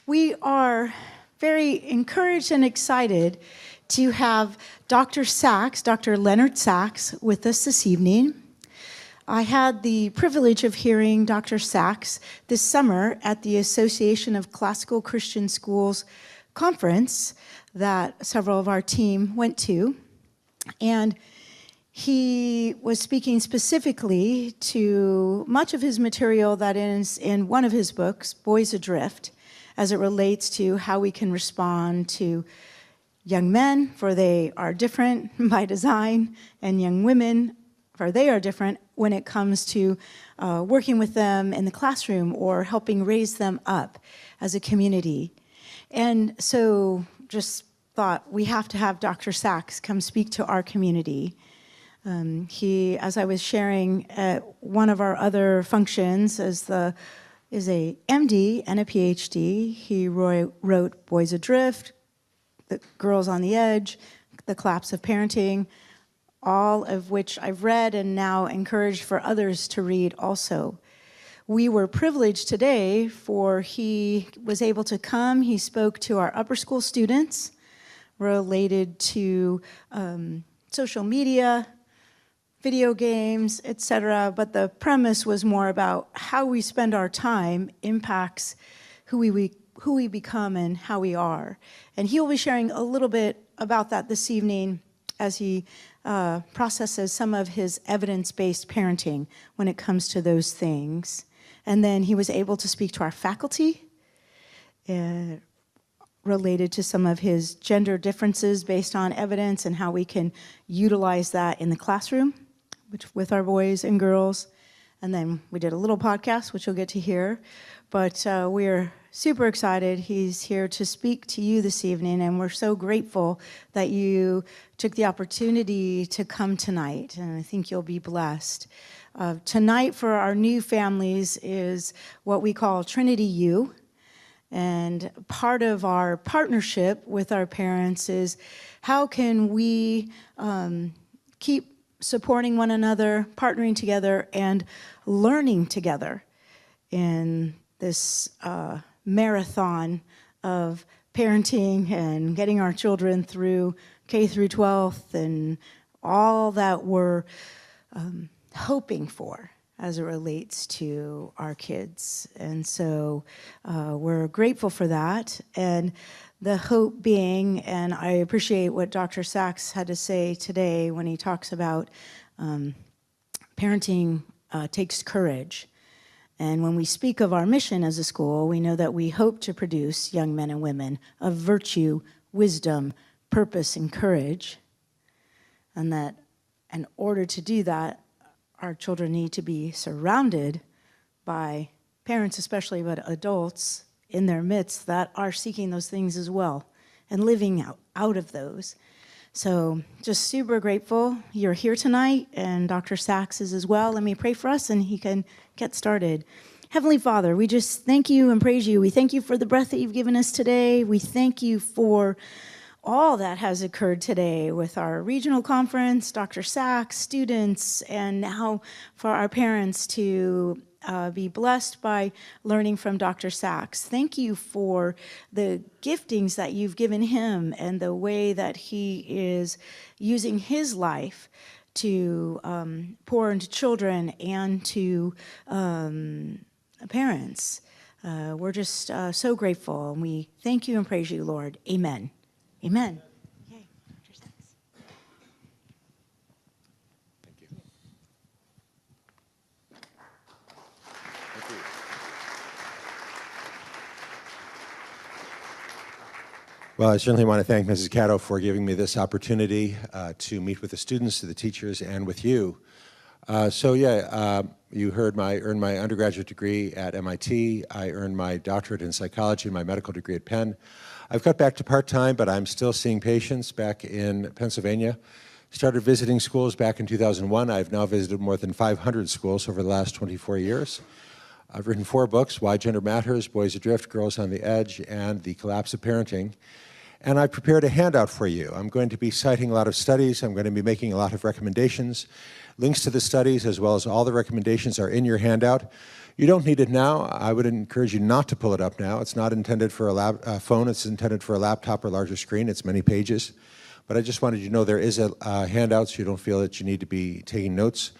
We are very encouraged and excited to have Dr. Sax, Dr. Leonard Sax, with us this evening. I had the privilege of hearing Dr. Sax this summer at the Association of Classical Christian Schools conference that several of our team went to. And he was speaking specifically to much of his material that is in one of his books, Boys Adrift, as it relates to how we can respond to young men, for they are different by design, and young women, for they are different when it comes to working with them in the classroom or helping raise them up as a community. And so just thought we have to have Dr. Sax come speak to our community. He, as I was sharing at one of our other functions, is a MD and a PhD. He wrote Boys Adrift, The Girls on the Edge, The Collapse of Parenting, all of which I've read and now encouraged for others to read also. We were privileged today for he was able to come. He spoke to our upper school students related to social media, video games, etc. But the premise was more about how we spend our time impacts who we become and how we are. And he will be sharing a little bit about that this evening as he processes some of his evidence-based parenting when it comes to those things. And then he was able to speak to our faculty related to some of his gender differences based on evidence and how we can utilize that in the classroom with our boys and girls. And then we did a little podcast, which you'll get to hear. But we're super excited. He's here to speak to you this evening, and we're so grateful that you took the opportunity to come tonight, and I think you'll be blessed. Tonight for our new families is what we call TrinityU. And part of our partnership with our parents is how can we keep supporting one another, partnering together, and learning together in this marathon of parenting and getting our children through K through 12th and all that we're hoping for as it relates to our kids. And so we're grateful for that. And the hope being, and I appreciate what Dr. Sax had to say today when he talks about parenting takes courage. And when we speak of our mission as a school, we know that we hope to produce young men and women of virtue, wisdom, purpose, and courage. And that in order to do that, our children need to be surrounded by parents especially, but adults in their midst that are seeking those things as well and living out of those. So just super grateful you're here tonight, and Dr. Sax is as well. Let me pray for us and he can get started. Heavenly Father, we just thank you and praise you. We thank you for the breath that you've given us today. We thank you for all that has occurred today with our regional conference, Dr. Sax, students, and now for our parents to be blessed by learning from Dr. Sax. Thank you for the giftings that you've given him and the way that he is using his life to pour into children and to parents. We're just so grateful, and we thank you and praise you, Lord. Amen. Amen. Okay, Dr. Sax. Thank you. Thank you. Well, I certainly want to thank Mrs. Caddo for giving me this opportunity to meet with the students, the teachers, and with you. You heard earned my undergraduate degree at MIT. I earned my doctorate in psychology and my medical degree at Penn. I've cut back to part-time, but I'm still seeing patients back in Pennsylvania. Started visiting schools back in 2001. I've now visited more than 500 schools over the last 24 years. I've written 4 books, Why Gender Matters, Boys Adrift, Girls on the Edge, and The Collapse of Parenting. And I prepared a handout for you. I'm going to be citing a lot of studies. I'm going to be making a lot of recommendations. Links to the studies, as well as all the recommendations, are in your handout. You don't need it now. I would encourage you not to pull it up now. It's not intended for a phone. It's intended for a laptop or larger screen. It's many pages. But I just wanted you to know there is a handout, so you don't feel that you need to be taking notes.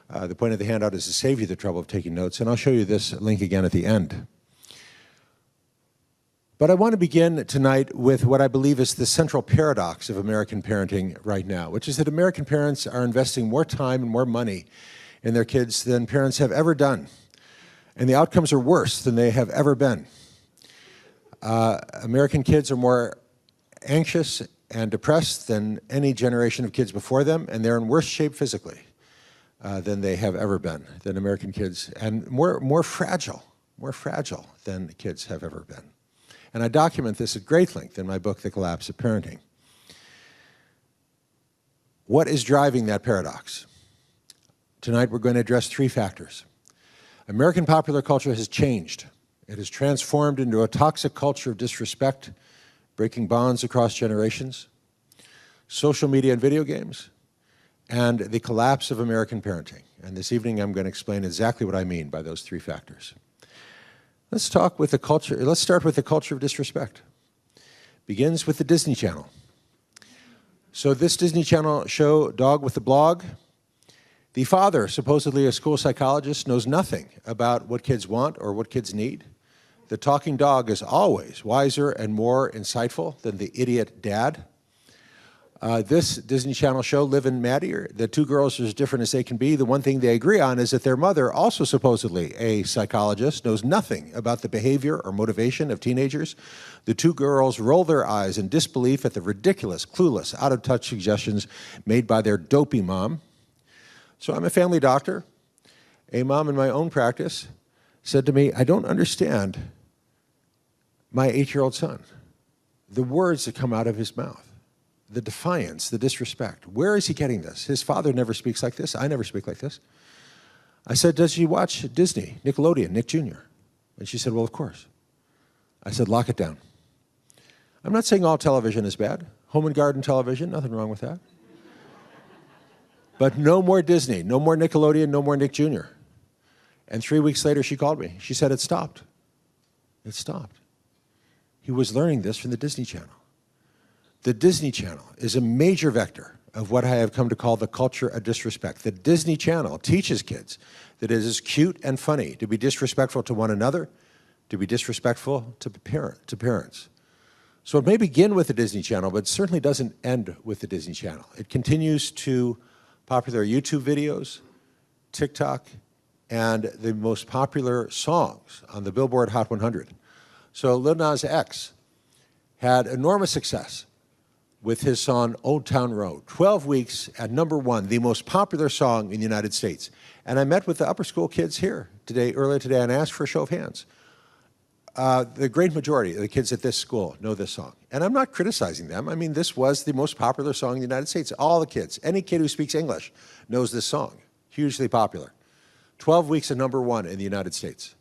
The point of the handout is to save you the trouble of taking notes, and I'll show you this link again at the end. But I want to begin tonight with what I believe is the central paradox of American parenting right now, which is that American parents are investing more time and more money in their kids than parents have ever done. And the outcomes are worse than they have ever been. American kids are more anxious and depressed than any generation of kids before them, and they're in worse shape physically than they have ever been, than American kids, and more fragile than kids have ever been. And I document this at great length in my book, The Collapse of Parenting. What is driving that paradox? Tonight we're going to address three factors. American popular culture has changed. It has transformed into a toxic culture of disrespect, breaking bonds across generations, social media and video games, and the collapse of American parenting. And this evening I'm going to explain exactly what I mean by those three factors. Let's start with the culture of disrespect. Begins with the Disney Channel. So this Disney Channel show, Dog with the Blog, the father, supposedly a school psychologist, knows nothing about what kids want or what kids need. The talking dog is always wiser and more insightful than the idiot dad. This Disney Channel show, Liv and Maddie, the two girls are as different as they can be. The one thing they agree on is that their mother, also supposedly a psychologist, knows nothing about the behavior or motivation of teenagers. The two girls roll their eyes in disbelief at the ridiculous, clueless, out-of-touch suggestions made by their dopey mom. So I'm a family doctor. A mom in my own practice said to me, I don't understand my 8-year-old son, the words that come out of his mouth, the defiance, the disrespect. Where is he getting this? His father never speaks like this. I never speak like this. I said, does she watch Disney, Nickelodeon, Nick Jr.? And she said, well, of course. I said, lock it down. I'm not saying all television is bad. Home and garden television, nothing wrong with that. But no more Disney, no more Nickelodeon, no more Nick Jr. And 3 weeks later, she called me. She said, it stopped. It stopped. He was learning this from the Disney Channel. The Disney Channel is a major vector of what I have come to call the culture of disrespect. The Disney Channel teaches kids that it is cute and funny to be disrespectful to one another, to be disrespectful to parents. So it may begin with the Disney Channel, but it certainly doesn't end with the Disney Channel. It continues to popular YouTube videos, TikTok, and the most popular songs on the Billboard Hot 100. So Leonard Sax had enormous success with his song, Old Town Road. 12 weeks at #1, the most popular song in the United States. And I met with the upper school kids here earlier today, and asked for a show of hands. The great majority of the kids at this school know this song. And I'm not criticizing them. I mean, this was the most popular song in the United States. All the kids, any kid who speaks English knows this song. Hugely popular. 12 weeks at #1 in the United States,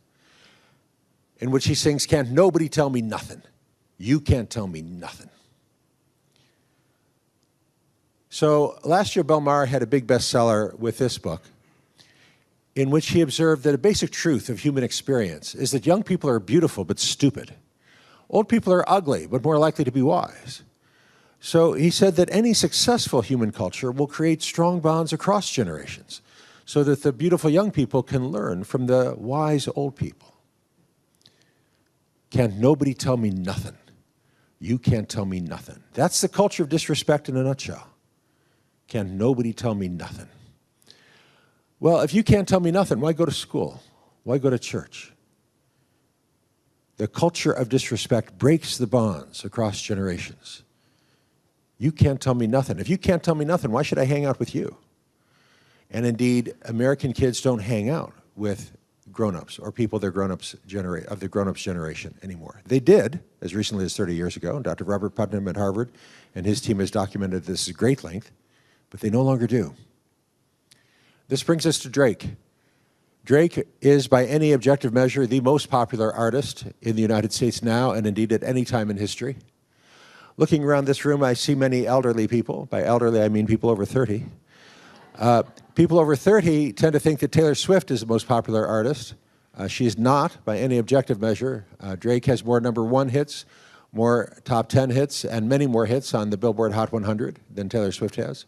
in which he sings, can't nobody tell me nothing. You can't tell me nothing. So last year, Bill Maher had a big bestseller with this book, in which he observed that a basic truth of human experience is that young people are beautiful but stupid. Old people are ugly but more likely to be wise. So he said that any successful human culture will create strong bonds across generations so that the beautiful young people can learn from the wise old people. Can't nobody tell me nothing. You can't tell me nothing. That's the culture of disrespect in a nutshell. Can't nobody tell me nothing. Well, if you can't tell me nothing, why go to school? Why go to church? The culture of disrespect breaks the bonds across generations. You can't tell me nothing. If you can't tell me nothing, why should I hang out with you? And indeed, American kids don't hang out with grown-ups or people of the grown-ups generation anymore. They did, as recently as 30 years ago. Dr. Robert Putnam at Harvard and his team has documented this at great length, but they no longer do. This brings us to Drake. Drake is, by any objective measure, the most popular artist in the United States now, and indeed at any time in history. Looking around this room, I see many elderly people. By elderly, I mean people over 30. People over 30 tend to think that Taylor Swift is the most popular artist. She is not, by any objective measure. Drake has more #1 hits, more top 10 hits, and many more hits on the Billboard Hot 100 than Taylor Swift has.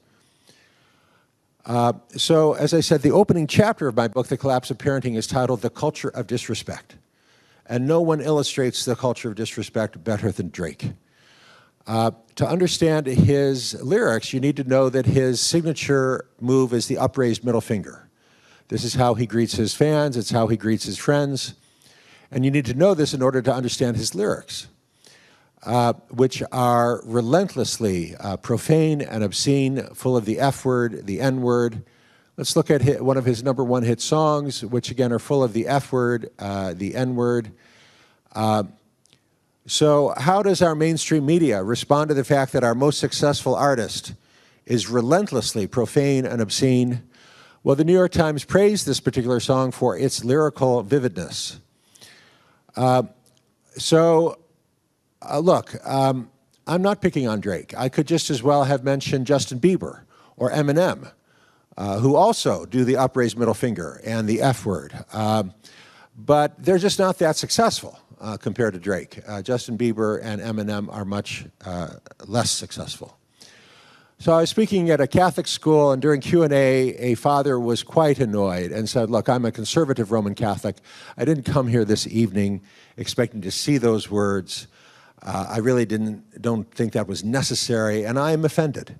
So, as I said, the opening chapter of my book, The Collapse of Parenting, is titled The Culture of Disrespect. And no one illustrates the culture of disrespect better than Drake. To understand his lyrics, you need to know that his signature move is the upraised middle finger. This is how he greets his fans, it's how he greets his friends. And you need to know this in order to understand his lyrics, which are relentlessly profane and obscene, full of the F word, the N word. Let's look at one of his #1 hit songs, which again are full of the F word, the N word. So how does our mainstream media respond to the fact that our most successful artist is relentlessly profane and obscene? Well, the New York Times praised this particular song for its lyrical vividness. Look, I'm not picking on Drake. I could just as well have mentioned Justin Bieber or Eminem, who also do the upraised middle finger and the F word. But they're just not that successful compared to Drake. Justin Bieber and Eminem are much less successful. So I was speaking at a Catholic school, and during Q&A, a father was quite annoyed and said, look, I'm a conservative Roman Catholic. I didn't come here this evening expecting to see those words. I really don't think that was necessary, and I am offended.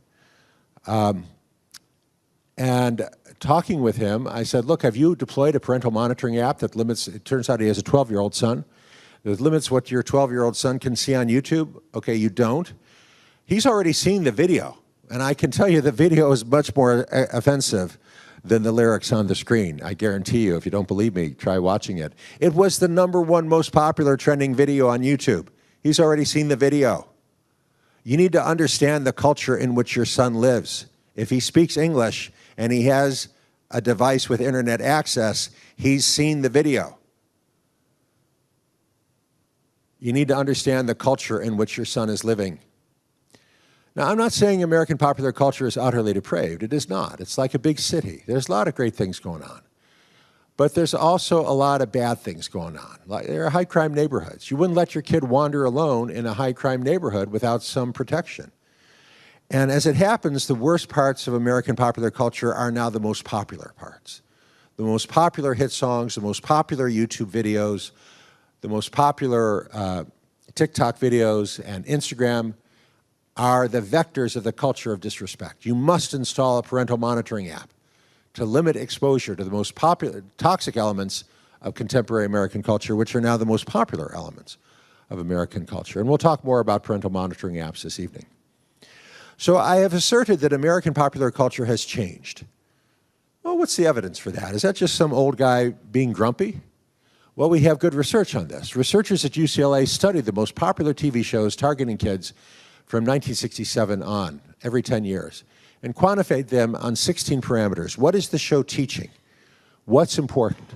And talking with him, I said, look, have you deployed a parental monitoring app that limits, it turns out he has a 12-year-old son, that limits what your 12-year-old son can see on YouTube? Okay, you don't. He's already seen the video. And I can tell you the video is much more offensive than the lyrics on the screen. I guarantee you, if you don't believe me, try watching it. It was the #1 most popular trending video on YouTube. He's already seen the video. You need to understand the culture in which your son lives. If he speaks English and he has a device with internet access, he's seen the video. You need to understand the culture in which your son is living. Now, I'm not saying American popular culture is utterly depraved. It is not. It's like a big city. There's a lot of great things going on. But there's also a lot of bad things going on. Like, there are high-crime neighborhoods. You wouldn't let your kid wander alone in a high-crime neighborhood without some protection. And as it happens, the worst parts of American popular culture are now the most popular parts. The most popular hit songs, the most popular YouTube videos, the most popular TikTok videos and Instagram are the vectors of the culture of disrespect. You must install a parental monitoring app to limit exposure to the most popular toxic elements of contemporary American culture, which are now the most popular elements of American culture. And we'll talk more about parental monitoring apps this evening. So I have asserted that American popular culture has changed. Well, what's the evidence for that? Is that just some old guy being grumpy? Well, we have good research on this. Researchers at UCLA studied the most popular TV shows targeting kids from 1967 on, every 10 years, and quantified them on 16 parameters. What is the show teaching? What's important?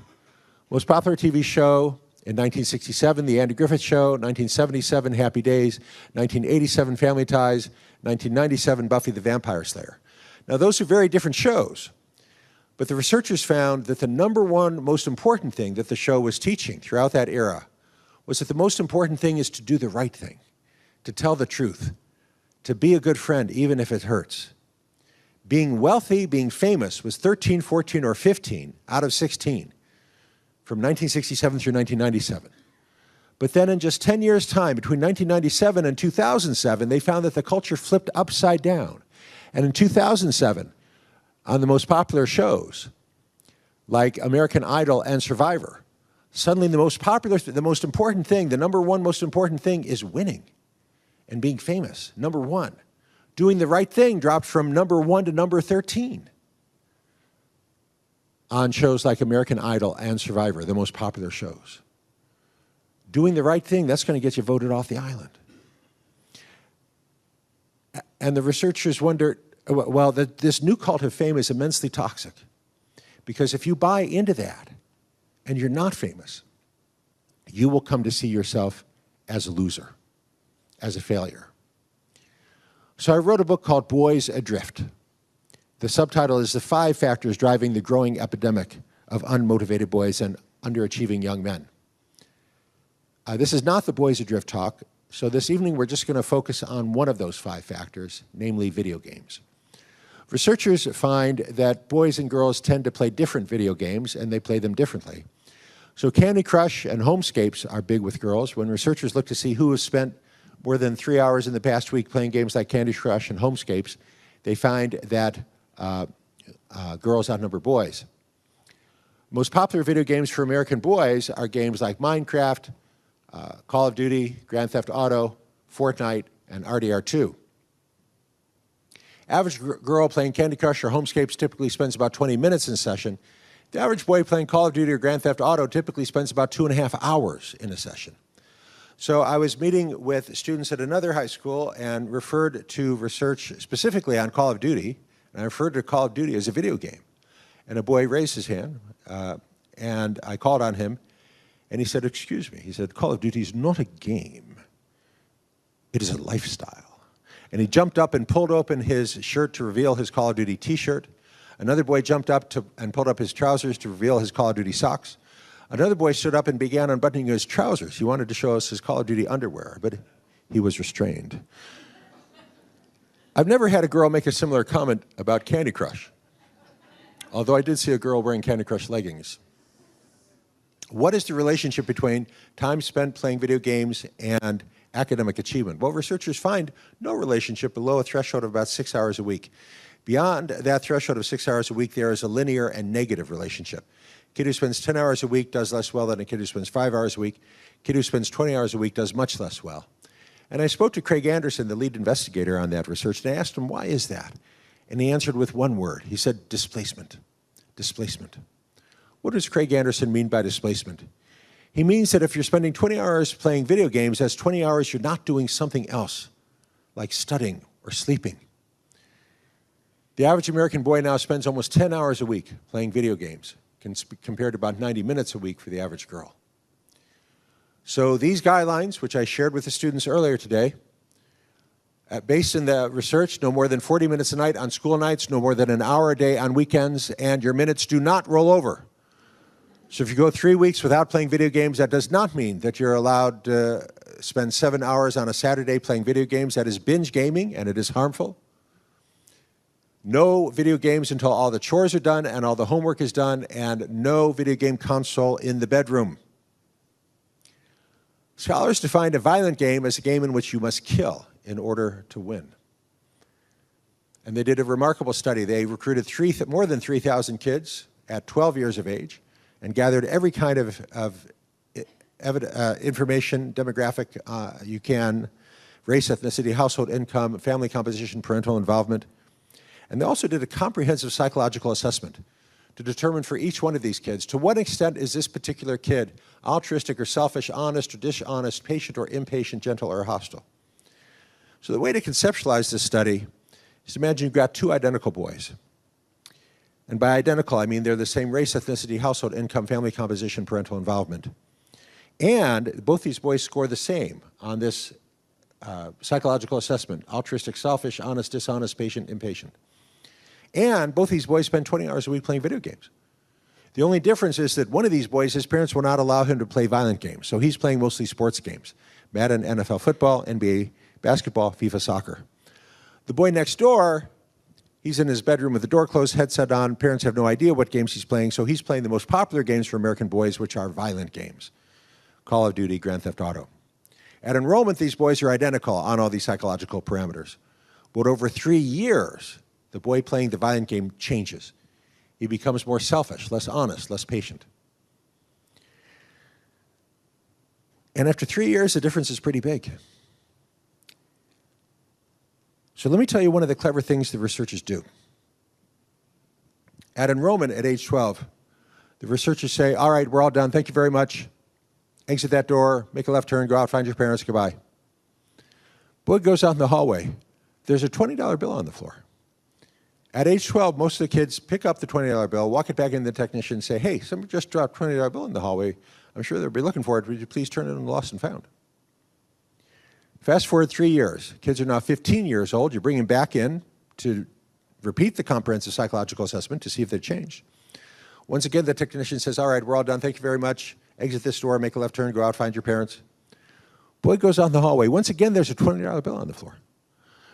Most popular TV show in 1967, The Andy Griffith Show, 1977, Happy Days, 1987, Family Ties, 1997, Buffy the Vampire Slayer. Now, those are very different shows, but the researchers found that the #1 most important thing that the show was teaching throughout that era was that the most important thing is to do the right thing, to tell the truth, to be a good friend, even if it hurts. Being wealthy, being famous was 13, 14, or 15 out of 16 from 1967 through 1997. But then in just 10 years' time, between 1997 and 2007, they found that the culture flipped upside down. And in 2007, on the most popular shows, like American Idol and Survivor, suddenly the most important thing, the #1 most important thing is winning and being famous, #1. Doing the right thing dropped from #1 to #13 on shows like American Idol and Survivor, the most popular shows. Doing the right thing, that's going to get you voted off the island. And the researchers wondered, well, this new cult of fame is immensely toxic, because if you buy into that and you're not famous, you will come to see yourself as a loser, as a failure. So I wrote a book called Boys Adrift. The subtitle is The 5 Factors Driving the Growing Epidemic of Unmotivated Boys. And underachieving young men. This is not the Boys Adrift talk, so this evening we're just going to focus on one of those 5 factors, namely video games. Researchers find that boys and girls tend to play different video games, and they play them differently. So Candy Crush and Homescapes are big with girls. When researchers look to see who has spent more than 3 hours in the past week playing games like Candy Crush and Homescapes, they find that girls outnumber boys. Most popular video games for American boys are games like Minecraft, Call of Duty, Grand Theft Auto, Fortnite, and RDR2. Average girl playing Candy Crush or Homescapes typically spends about 20 minutes in a session. The average boy playing Call of Duty or Grand Theft Auto typically spends about 2.5 hours in a session. So I was meeting with students at another high school and referred to research specifically on Call of Duty, and I referred to Call of Duty as a video game. And a boy raised his hand, and I called on him, and he said, "Excuse me," he said, "Call of Duty is not a game. It is a lifestyle." And he jumped up and pulled open his shirt to reveal his Call of Duty t-shirt. Another boy jumped up and pulled up his trousers to reveal his Call of Duty socks. Another boy stood up and began unbuttoning his trousers. He wanted to show us his Call of Duty underwear, but he was restrained. I've never had a girl make a similar comment about Candy Crush, although I did see a girl wearing Candy Crush leggings. What is the relationship between time spent playing video games and academic achievement? Well, researchers find no relationship below a threshold of about 6 hours a week. Beyond that threshold of 6 hours a week, there is a linear and negative relationship. A kid who spends 10 hours a week does less well than a kid who spends 5 hours a week. A kid who spends 20 hours a week does much less well. And I spoke to Craig Anderson, the lead investigator on that research, and I asked him, why is that? And he answered with one word. He said, displacement. Displacement. What does Craig Anderson mean by displacement? He means that if you're spending 20 hours playing video games, that's 20 hours you're not doing something else, like studying or sleeping. The average American boy now spends almost 10 hours a week playing video games, compared to about 90 minutes a week for the average girl. So these guidelines, which I shared with the students earlier today, based in the research, no more than 40 minutes a night on school nights, no more than an hour a day on weekends, and your minutes do not roll over. So if you go 3 weeks without playing video games, that does not mean that you're allowed to spend 7 hours on a Saturday playing video games. That is binge gaming, and it is harmful. No video games until all the chores are done and all the homework is done, and no video game console in the bedroom. Scholars defined a violent game as a game in which you must kill in order to win. And they did a remarkable study. They recruited more than 3,000 kids at 12 years of age and gathered every kind of information, demographic you can, race, ethnicity, household income, family composition, parental involvement. And they also did a comprehensive psychological assessment to determine for each one of these kids, to what extent is this particular kid altruistic or selfish, honest or dishonest, patient or impatient, gentle or hostile. So the way to conceptualize this study is to imagine you've got 2 identical boys. And by identical, I mean they're the same race, ethnicity, household income, family composition, parental involvement. And both these boys score the same on this psychological assessment: altruistic, selfish, honest, dishonest, patient, impatient. And both these boys spend 20 hours a week playing video games. The only difference is that one of these boys, his parents will not allow him to play violent games. So he's playing mostly sports games: Madden, NFL football, NBA basketball, FIFA soccer. The boy next door, he's in his bedroom with the door closed, headset on. Parents have no idea what games he's playing, so he's playing the most popular games for American boys, which are violent games: Call of Duty, Grand Theft Auto. At enrollment, these boys are identical on all these psychological parameters. But over 3 years, the boy playing the violent game changes. He becomes more selfish, less honest, less patient. And after 3 years, the difference is pretty big. So let me tell you one of the clever things the researchers do. At enrollment at age 12, the researchers say, all right, we're all done, thank you very much. Exit that door, make a left turn, go out, find your parents, goodbye. Boy goes out in the hallway. There's a $20 bill on the floor. At age 12, most of the kids pick up the $20 bill, walk it back in the technician and say, hey, somebody just dropped a $20 bill in the hallway. I'm sure they'll be looking for it. Would you please turn it in lost and found? Fast forward 3 years. Kids are now 15 years old. You bring them back in to repeat the comprehensive psychological assessment to see if they've changed. Once again, the technician says, all right, we're all done. Thank you very much. Exit this door, make a left turn, go out, find your parents. Boy goes out in the hallway. Once again, there's a $20 bill on the floor.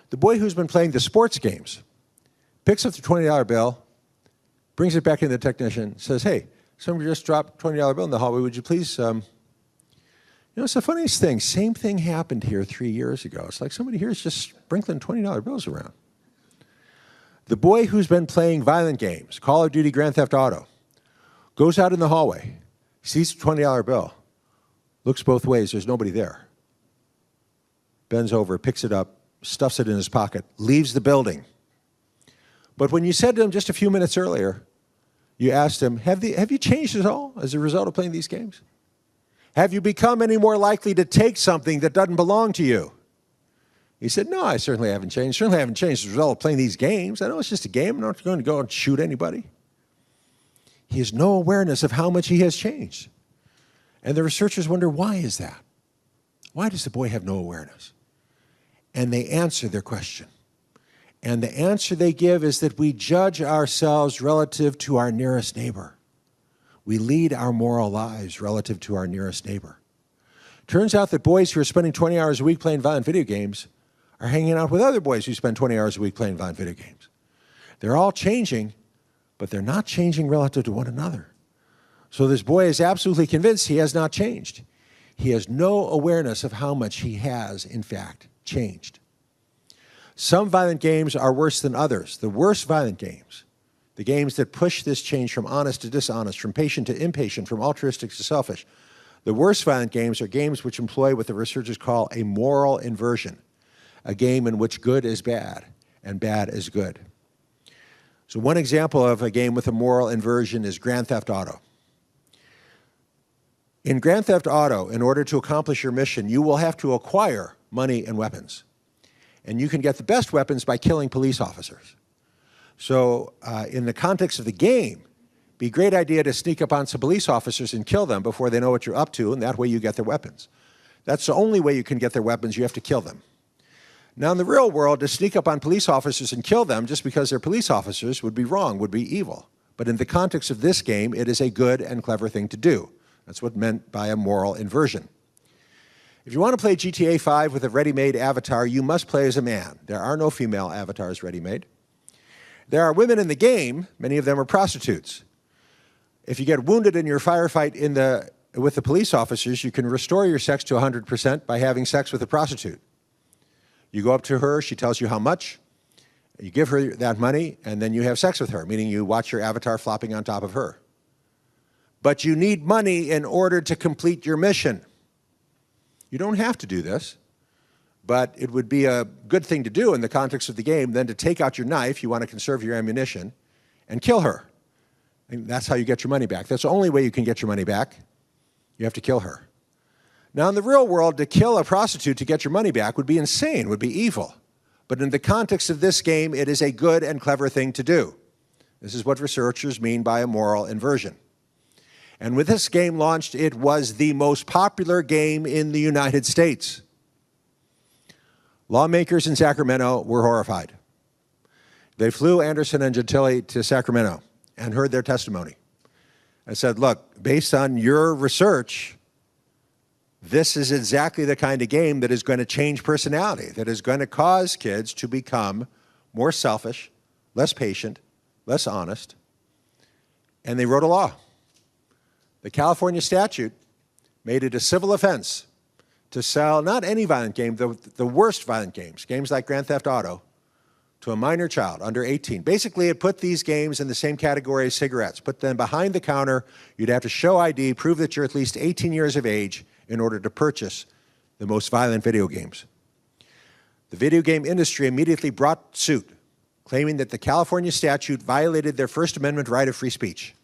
The boy who's been playing the sports games picks up the $20 bill, brings it back in the technician, says, hey, somebody just dropped a $20 bill in the hallway. Would you please, you know, it's the funniest thing. Same thing happened here 3 years ago. It's like somebody here is just sprinkling $20 bills around. The boy who's been playing violent games, Call of Duty, Grand Theft Auto, goes out in the hallway, sees a $20 bill, looks both ways, there's nobody there. Bends over, picks it up, stuffs it in his pocket, leaves the building. But when you said to him just a few minutes earlier, you asked him, have you changed at all as a result of playing these games? Have you become any more likely to take something that doesn't belong to you? He said, no, I certainly haven't changed. Certainly haven't changed as a result of playing these games. I know it's just a game. I'm not going to go and shoot anybody. He has no awareness of how much he has changed. And the researchers wonder, why is that? Why does the boy have no awareness? And they answer their question. And the answer they give is that we judge ourselves relative to our nearest neighbor. We lead our moral lives relative to our nearest neighbor. Turns out that boys who are spending 20 hours a week playing violent video games are hanging out with other boys who spend 20 hours a week playing violent video games. They're all changing, but they're not changing relative to one another. So this boy is absolutely convinced he has not changed. He has no awareness of how much he has, in fact, changed. Some violent games are worse than others. The worst violent games, the games that push this change from honest to dishonest, from patient to impatient, from altruistic to selfish, the worst violent games are games which employ what the researchers call a moral inversion, a game in which good is bad and bad is good. So one example of a game with a moral inversion is Grand Theft Auto. In Grand Theft Auto, in order to accomplish your mission, you will have to acquire money and weapons. And you can get the best weapons by killing police officers. So in the context of the game, it'd be a great idea to sneak up on some police officers and kill them before they know what you're up to, and that way you get their weapons. That's the only way you can get their weapons. You have to kill them. Now, in the real world, to sneak up on police officers and kill them just because they're police officers would be wrong, would be evil. But in the context of this game, it is a good and clever thing to do. That's what's meant by a moral inversion. If you want to play GTA 5 with a ready-made avatar, you must play as a man. There are no female avatars ready-made. There are women in the game. Many of them are prostitutes. If you get wounded in your firefight with the police officers, you can restore your sex to 100% by having sex with a prostitute. You go up to her, she tells you how much, you give her that money, and then you have sex with her, meaning you watch your avatar flopping on top of her. But you need money in order to complete your mission. You don't have to do this, but it would be a good thing to do in the context of the game, then to take out your knife, you want to conserve your ammunition, and kill her. And that's how you get your money back. That's the only way you can get your money back. You have to kill her. Now, in the real world, to kill a prostitute to get your money back would be insane, would be evil. But in the context of this game, it is a good and clever thing to do. This is what researchers mean by a moral inversion. And with this game launched, it was the most popular game in the United States. Lawmakers in Sacramento were horrified. They flew Anderson and Gentili to Sacramento and heard their testimony and said, look, based on your research, this is exactly the kind of game that is going to change personality, that is going to cause kids to become more selfish, less patient, less honest. And they wrote a law. The California statute made it a civil offense to sell not any violent game, the worst violent games, games like Grand Theft Auto, to a minor child under 18. Basically, it put these games in the same category as cigarettes. Put them behind the counter. You'd have to show ID, prove that you're at least 18 years of age in order to purchase the most violent video games. The video game industry immediately brought suit, claiming that the California statute violated their First Amendment right of free speech.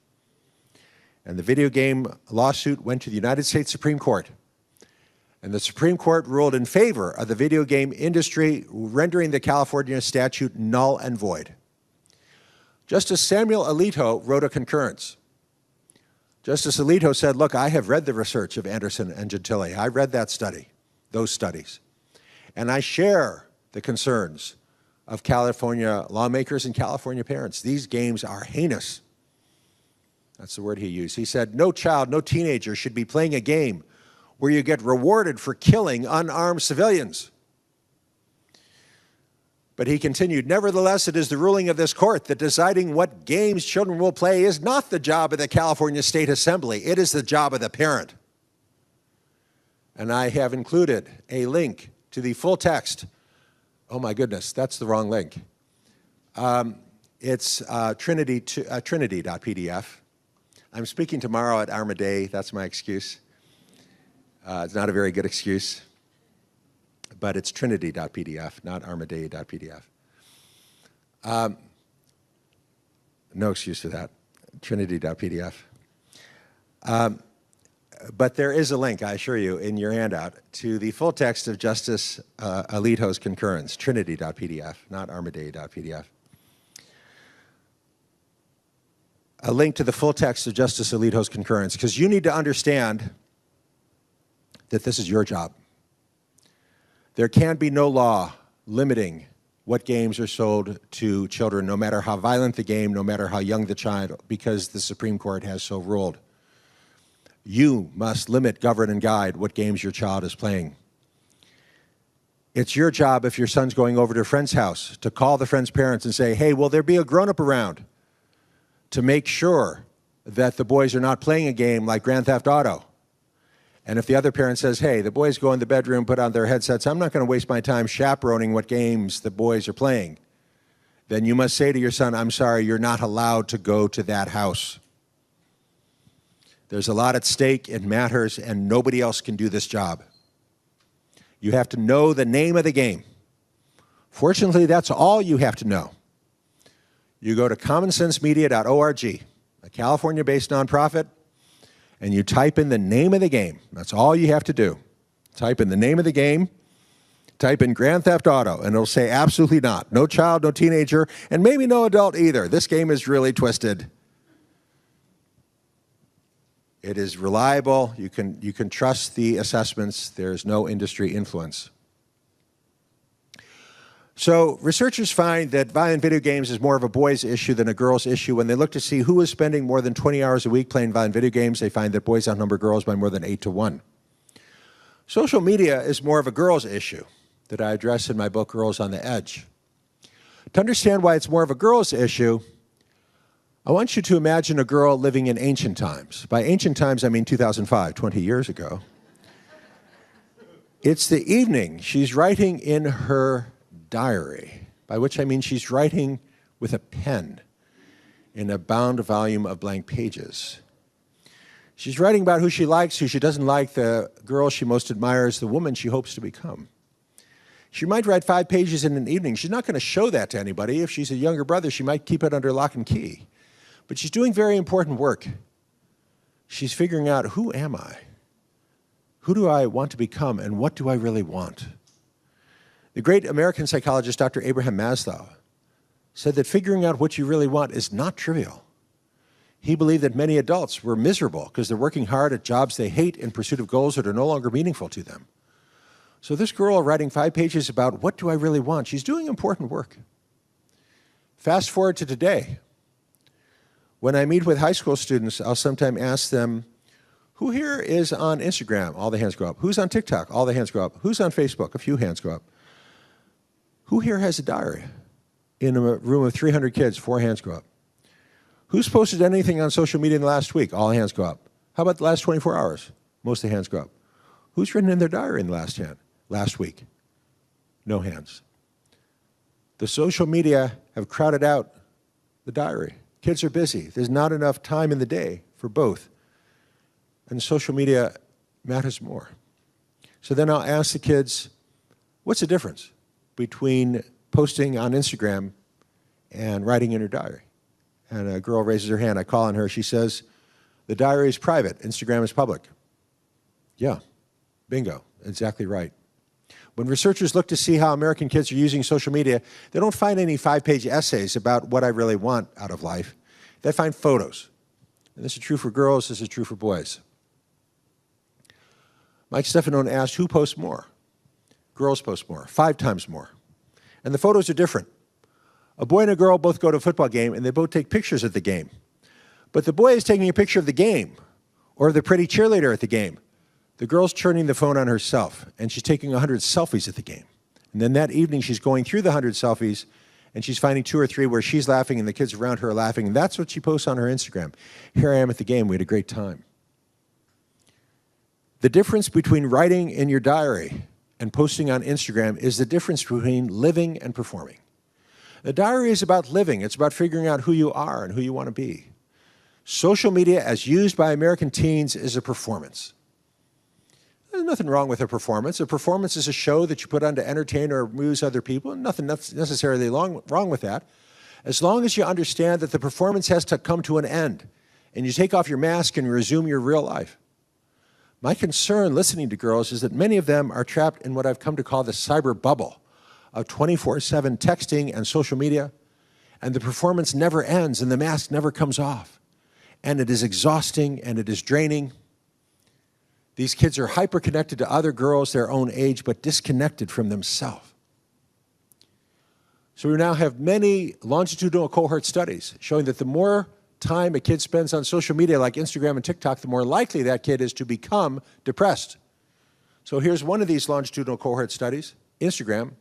And the video game lawsuit went to the United States Supreme Court. And the Supreme Court ruled in favor of the video game industry, rendering the California statute null and void. Justice Samuel Alito wrote a concurrence. Justice Alito said, look, I have read the research of Anderson and Gentili. I read that study, those studies. And I share the concerns of California lawmakers and California parents. These games are heinous. That's the word he used. He said, no child, no teenager should be playing a game where you get rewarded for killing unarmed civilians. But he continued, nevertheless, it is the ruling of this court that deciding what games children will play is not the job of the California State Assembly. It is the job of the parent. And I have included a link to the full text. Oh my goodness, that's the wrong link. It's trinity.pdf. I'm speaking tomorrow at Armaday. That's my excuse. It's not a very good excuse, but it's trinity.pdf, not armaday.pdf. No excuse for that, trinity.pdf. But there is a link, I assure you, in your handout to the full text of Justice Alito's concurrence, trinity.pdf, not armaday.pdf. A link to the full text of Justice Alito's concurrence, because you need to understand that this is your job. There can be no law limiting what games are sold to children, no matter how violent the game, no matter how young the child, because the Supreme Court has so ruled. You must limit, govern, and guide what games your child is playing. It's your job, if your son's going over to a friend's house, to call the friend's parents and say, hey, will there be a grown-up around to make sure that the boys are not playing a game like Grand Theft Auto? And if the other parent says, hey, the boys go in the bedroom, put on their headsets, I'm not going to waste my time chaperoning what games the boys are playing, then you must say to your son, I'm sorry, you're not allowed to go to that house. There's a lot at stake, it matters, and nobody else can do this job. You have to know the name of the game. Fortunately, that's all you have to know. You go to commonsensemedia.org, a California-based nonprofit, and you type in the name of the game. That's all you have to do. Type in the name of the game, type in Grand Theft Auto, and it'll say absolutely not. No child, no teenager, and maybe no adult either. This game is really twisted. It is reliable. You can trust the assessments. There's no industry influence. So researchers find that violent video games is more of a boys' issue than a girls' issue. When they look to see who is spending more than 20 hours a week playing violent video games, they find that boys outnumber girls by more than 8 to 1. Social media is more of a girls' issue that I address in my book, Girls on the Edge. To understand why it's more of a girls' issue, I want you to imagine a girl living in ancient times. By ancient times, I mean 2005, 20 years ago. It's the evening. She's writing in her diary, by which I mean she's writing with a pen in a bound volume of blank pages. She's writing about who she likes, who she doesn't like, the girl she most admires, the woman she hopes to become. She might write 5 pages in an evening. She's not going to show that to anybody. If she's a younger brother, she might keep it under lock and key. But she's doing very important work. She's figuring out, who am I? Who do I want to become, and what do I really want? The great American psychologist, Dr. Abraham Maslow, said that figuring out what you really want is not trivial. He believed that many adults were miserable because they're working hard at jobs they hate in pursuit of goals that are no longer meaningful to them. So this girl writing 5 pages about what do I really want, she's doing important work. Fast forward to today. When I meet with high school students, I'll sometimes ask them, who here is on Instagram? All the hands go up. Who's on TikTok? All the hands go up. Who's on Facebook? A few hands go up. Who here has a diary? In a room of 300 kids, 4 hands go up. Who's posted anything on social media in the last week? All hands go up. How about the last 24 hours? Most of the hands go up. Who's written in their diary in the last week? No hands. The social media have crowded out the diary. Kids are busy. There's not enough time in the day for both. And social media matters more. So then I'll ask the kids, what's the difference between posting on Instagram and writing in her diary? And a girl raises her hand. I call on her. She says, the diary is private. Instagram is public. Yeah, bingo. Exactly right. When researchers look to see how American kids are using social media, they don't find any 5-page essays about what I really want out of life. They find photos. And this is true for girls. This is true for boys. Mike Stefano asked, who posts more? Girls post more, 5 times more. And the photos are different. A boy and a girl both go to a football game, and they both take pictures at the game. But the boy is taking a picture of the game or the pretty cheerleader at the game. The girl's turning the phone on herself, and she's taking 100 selfies at the game. And then that evening, she's going through the 100 selfies, and she's finding 2 or 3 where she's laughing and the kids around her are laughing, and that's what she posts on her Instagram. Here I am at the game. We had a great time. The difference between writing in your diary and posting on Instagram is the difference between living and performing. The diary is about living. It's about figuring out who you are and who you want to be. Social media, as used by American teens, is a performance. There's nothing wrong with a performance. A performance is a show that you put on to entertain or amuse other people. Nothing necessarily wrong with that. As long as you understand that the performance has to come to an end and you take off your mask and resume your real life. My concern listening to girls is that many of them are trapped in what I've come to call the cyber bubble of 24/7 texting and social media, and the performance never ends and the mask never comes off. And it is exhausting and it is draining. These kids are hyper-connected to other girls their own age, but disconnected from themselves. So we now have many longitudinal cohort studies showing that the more time a kid spends on social media like Instagram and TikTok, the more likely that kid is to become depressed. So here's one of these longitudinal cohort studies, Instagram,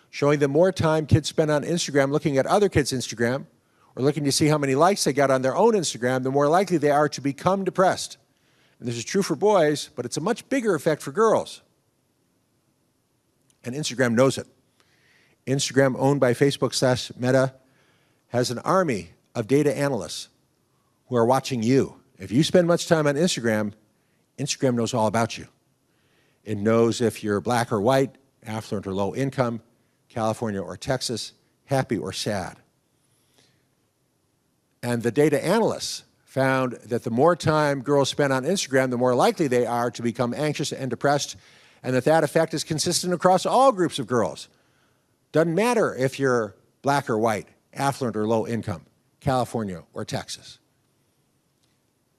showing the more time kids spend on Instagram looking at other kids' Instagram or looking to see how many likes they got on their own Instagram, the more likely they are to become depressed. And this is true for boys, but it's a much bigger effect for girls. And Instagram knows it. Instagram, owned by Facebook/Meta, has an army of data analysts who are watching you. If you spend much time on Instagram, Instagram knows all about you. It knows if you're black or white, affluent or low income, California or Texas, happy or sad. And the data analysts found that the more time girls spend on Instagram, the more likely they are to become anxious and depressed, and that effect is consistent across all groups of girls. Doesn't matter if you're black or white, affluent or low income, California or Texas.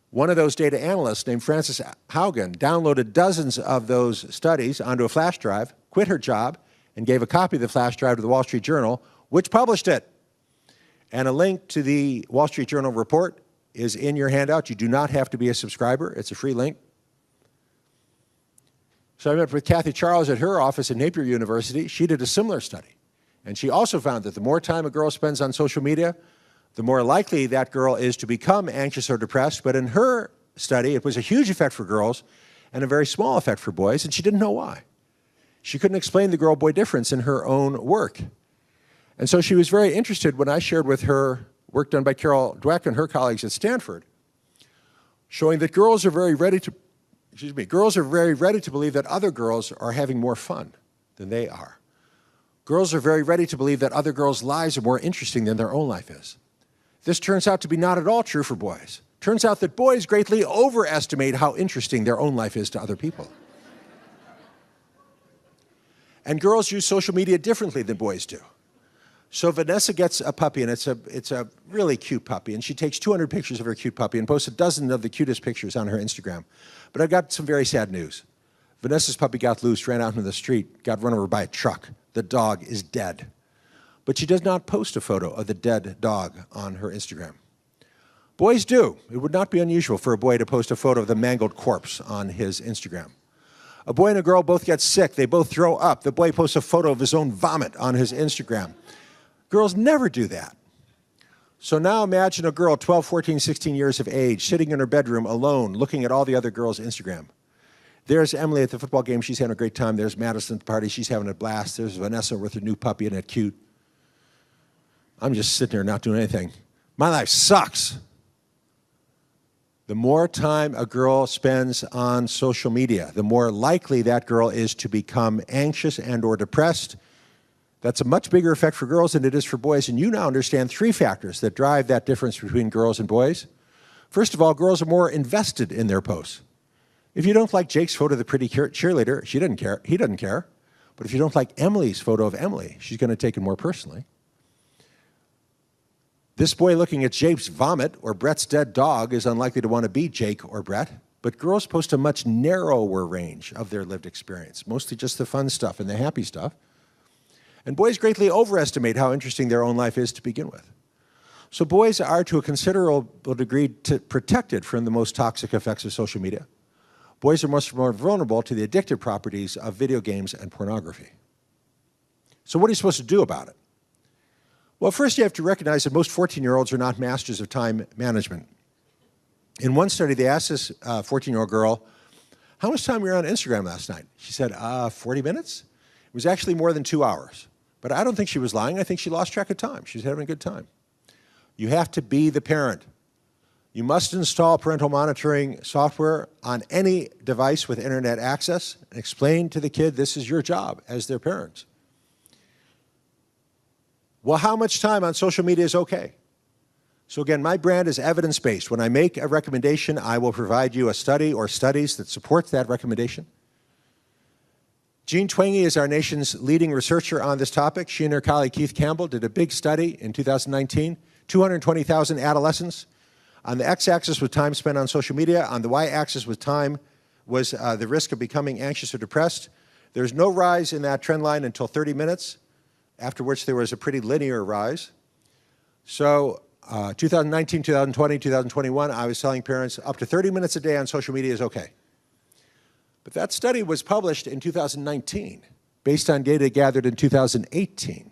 One of those data analysts named Frances Haugen downloaded dozens of those studies onto a flash drive, quit her job, and gave a copy of the flash drive to the Wall Street Journal, which published it. And a link to the Wall Street Journal report is in your handout. You do not have to be a subscriber. It's a free link. So I met with Kathy Charles at her office at Napier University. She did a similar study. And she also found that the more time a girl spends on social media, the more likely that girl is to become anxious or depressed. But in her study, it was a huge effect for girls and a very small effect for boys, and she didn't know why. She couldn't explain the girl-boy difference in her own work. And so she was very interested when I shared with her work done by Carol Dweck and her colleagues at Stanford, showing that girls are very ready to believe that other girls are having more fun than they are. Girls are very ready to believe that other girls' lives are more interesting than their own life is. This turns out to be not at all true for boys. Turns out that boys greatly overestimate how interesting their own life is to other people. And girls use social media differently than boys do. So Vanessa gets a puppy, and it's a really cute puppy, and she takes 200 pictures of her cute puppy and posts a dozen of the cutest pictures on her Instagram. But I've got some very sad news. Vanessa's puppy got loose, ran out into the street, got run over by a truck. The dog is dead. But she does not post a photo of the dead dog on her Instagram. Boys do. It would not be unusual for a boy to post a photo of the mangled corpse on his Instagram. A boy and a girl both get sick. They both throw up. The boy posts a photo of his own vomit on his Instagram. Girls never do that. So now imagine a girl, 12, 14, 16 years of age, sitting in her bedroom alone, looking at all the other girls' Instagram. There's Emily at the football game. She's having a great time. There's Madison at the party. She's having a blast. There's Vanessa with her new puppy, and it's cute. I'm just sitting here not doing anything. My life sucks. The more time a girl spends on social media, the more likely that girl is to become anxious and or depressed. That's a much bigger effect for girls than it is for boys, and you now understand 3 factors that drive that difference between girls and boys. First of all, girls are more invested in their posts. If you don't like Jake's photo of the pretty cheerleader, she doesn't care. He doesn't care. But if you don't like Emily's photo of Emily, she's going to take it more personally. This boy looking at Jake's vomit or Brett's dead dog is unlikely to want to be Jake or Brett, but girls post a much narrower range of their lived experience, mostly just the fun stuff and the happy stuff. And boys greatly overestimate how interesting their own life is to begin with. So boys are, to a considerable degree, protected from the most toxic effects of social media. Boys are much more vulnerable to the addictive properties of video games and pornography. So what are you supposed to do about it? Well, first you have to recognize that most 14-year-olds are not masters of time management. In one study, they asked this 14-year-old girl, how much time were you on Instagram last night? She said, 40 minutes. It was actually more than 2 hours. But I don't think she was lying. I think she lost track of time. She was having a good time. You have to be the parent. You must install parental monitoring software on any device with internet access and explain to the kid this is your job as their parents. Well, how much time on social media is okay? So again, my brand is evidence-based. When I make a recommendation, I will provide you a study or studies that supports that recommendation. Jean Twenge is our nation's leading researcher on this topic. She and her colleague Keith Campbell did a big study in 2019, 220,000 adolescents. On the x-axis was time spent on social media. On the y-axis was the risk of becoming anxious or depressed. There's no rise in that trend line until 30 minutes, after which there was a pretty linear rise. So 2019, 2020, 2021, I was telling parents up to 30 minutes a day on social media is okay. But that study was published in 2019, based on data gathered in 2018.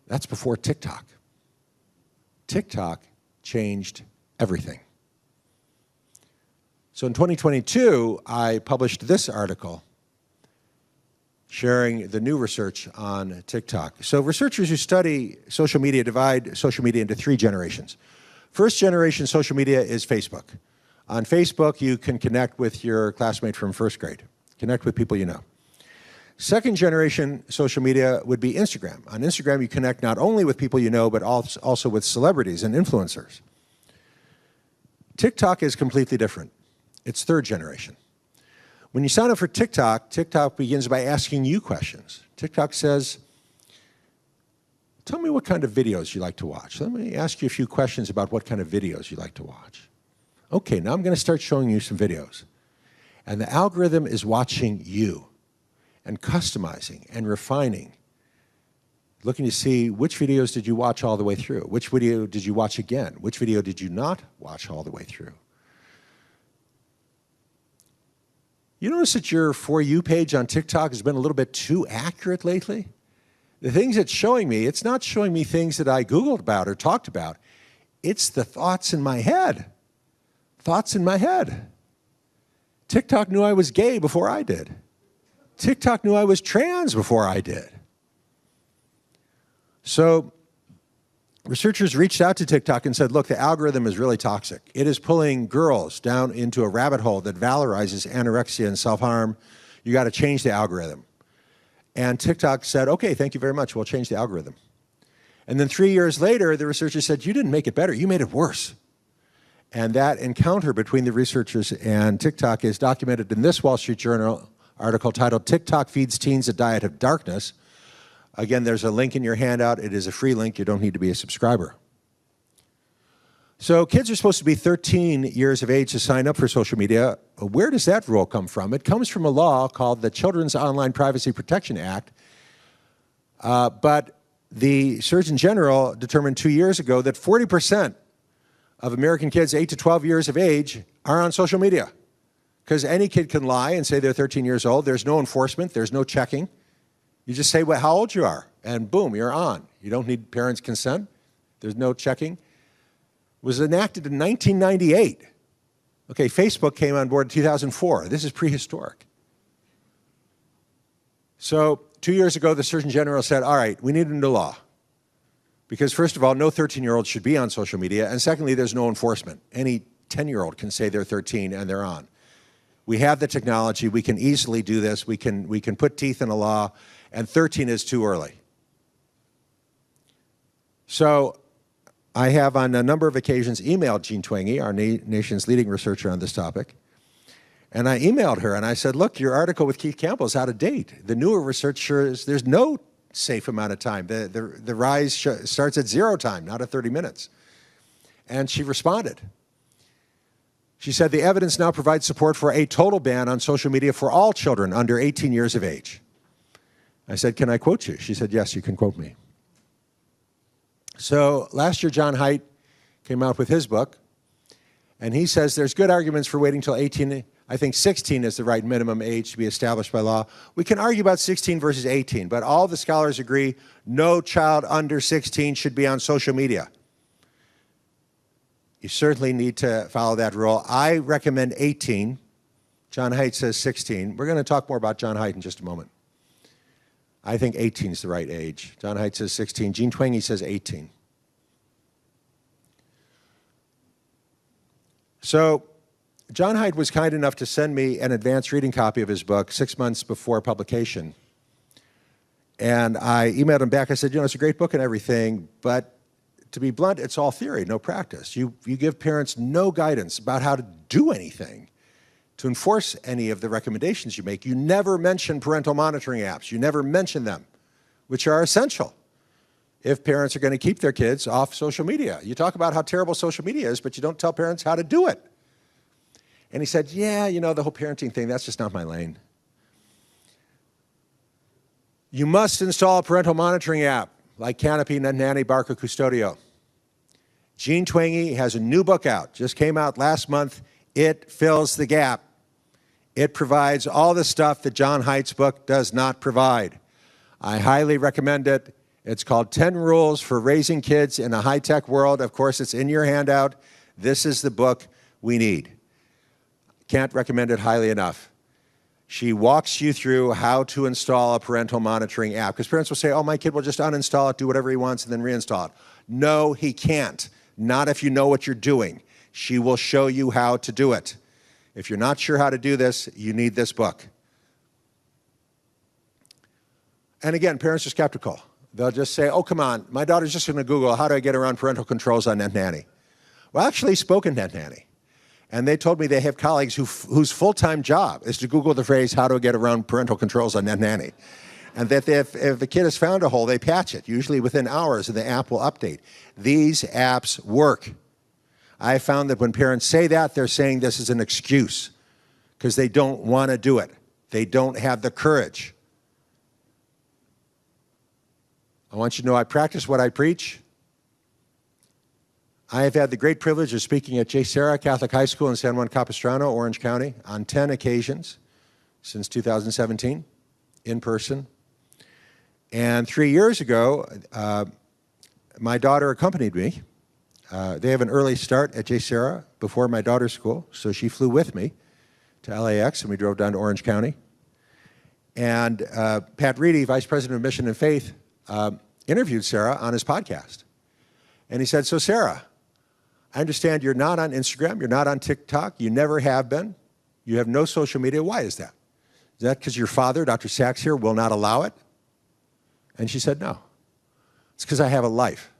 That's before TikTok. TikTok changed everything. So in 2022, I published this article sharing the new research on TikTok. So researchers who study social media divide social media into 3 generations. First generation social media is Facebook. On Facebook, you can connect with your classmate from first grade, connect with people you know. Second generation social media would be Instagram. On Instagram, you connect not only with people you know, but also with celebrities and influencers. TikTok is completely different. It's third generation. When you sign up for TikTok, TikTok begins by asking you questions. TikTok says, tell me what kind of videos you like to watch. Let me ask you a few questions about what kind of videos you like to watch. Okay, now I'm going to start showing you some videos. And the algorithm is watching you and customizing and refining, looking to see which videos did you watch all the way through, which video did you watch again, which video did you not watch all the way through. You notice that your For You page on TikTok has been a little bit too accurate lately? The things it's showing me, it's not showing me things that I Googled about or talked about. It's the thoughts in my head. Thoughts in my head. TikTok knew I was gay before I did. TikTok knew I was trans before I did. So researchers reached out to TikTok and said, look, the algorithm is really toxic. It is pulling girls down into a rabbit hole that valorizes anorexia and self-harm. You got to change the algorithm. And TikTok said, okay, thank you very much. We'll change the algorithm. And then 3 years later, the researchers said, you didn't make it better. You made it worse. And that encounter between the researchers and TikTok is documented in this Wall Street Journal article titled, TikTok Feeds Teens a Diet of Darkness. Again, there's a link in your handout. It is a free link. You don't need to be a subscriber. So kids are supposed to be 13 years of age to sign up for social media. Where does that rule come from? It comes from a law called the Children's Online Privacy Protection Act. But the Surgeon General determined 2 years ago that 40% of American kids 8 to 12 years of age are on social media. Because any kid can lie and say they're 13 years old. There's no enforcement. There's no checking. You just say how old you are, and boom, you're on. You don't need parents' consent. There's no checking. It was enacted in 1998. Okay, Facebook came on board in 2004. This is prehistoric. So 2 years ago, the Surgeon General said, all right, we need a new law. Because first of all, no 13-year-old should be on social media. And secondly, there's no enforcement. Any 10-year-old can say they're 13 and they're on. We have the technology. We can easily do this. We can put teeth in a law. And 13 is too early. So I have on a number of occasions emailed Jean Twenge, our nation's leading researcher on this topic. And I emailed her and I said, look, your article with Keith Campbell is out of date. The newer research shows there's no safe amount of time. The rise starts at 0 time, not at 30 minutes. And she responded. She said, the evidence now provides support for a total ban on social media for all children under 18 years of age. I said, can I quote you? She said, yes, you can quote me. So last year, John Haidt came out with his book, and he says there's good arguments for waiting till 18. I think 16 is the right minimum age to be established by law. We can argue about 16 versus 18, but all the scholars agree no child under 16 should be on social media. You certainly need to follow that rule. I recommend 18. John Haidt says 16. We're going to talk more about John Haidt in just a moment. I think 18 is the right age. John Haidt says 16. Jean Twenge says 18. So John Haidt was kind enough to send me an advanced reading copy of his book 6 months before publication. And I emailed him back. I said, it's a great book and everything, but to be blunt, it's all theory, no practice. You give parents no guidance about how to do anything, to enforce any of the recommendations you make. You never mention parental monitoring apps. You never mention them, which are essential if parents are going to keep their kids off social media. You talk about how terrible social media is, but you don't tell parents how to do it. And he said, yeah, the whole parenting thing, that's just not my lane. You must install a parental monitoring app like Canopy, NetNanny, Barker, Custodio. Jean Twenge has a new book out, just came out last month. It fills the gap. It provides all the stuff that John Haidt's book does not provide. I highly recommend it. It's called 10 Rules for Raising Kids in a High-Tech World. Of course, it's in your handout. This is the book we need. Can't recommend it highly enough. She walks you through how to install a parental monitoring app. Because parents will say, my kid will just uninstall it, do whatever he wants, and then reinstall it. No, he can't. Not if you know what you're doing. She will show you how to do it. If you're not sure how to do this, you need this book. And again, parents are skeptical. They'll just say, come on, my daughter's just going to Google, how do I get around parental controls on NetNanny? Well, I actually spoke in NetNanny. And they told me they have colleagues whose full-time job is to Google the phrase, how do I get around parental controls on NetNanny? And that if the kid has found a hole, they patch it, usually within hours, and the app will update. These apps work. I found that when parents say that, they're saying this is an excuse because they don't want to do it. They don't have the courage. I want you to know I practice what I preach. I have had the great privilege of speaking at J. Sarah Catholic High School in San Juan Capistrano, Orange County, on 10 occasions since 2017, in person. And 3 years ago, my daughter accompanied me. They have an early start at J. Sarah before my daughter's school, so she flew with me to LAX, and we drove down to Orange County. And Pat Reedy, Vice President of Mission and Faith, interviewed Sarah on his podcast. And he said, so Sarah, I understand you're not on Instagram, you're not on TikTok, you never have been, you have no social media. Why is that? Is that because your father, Dr. Sax here, will not allow it? And she said, no. It's because I have a life.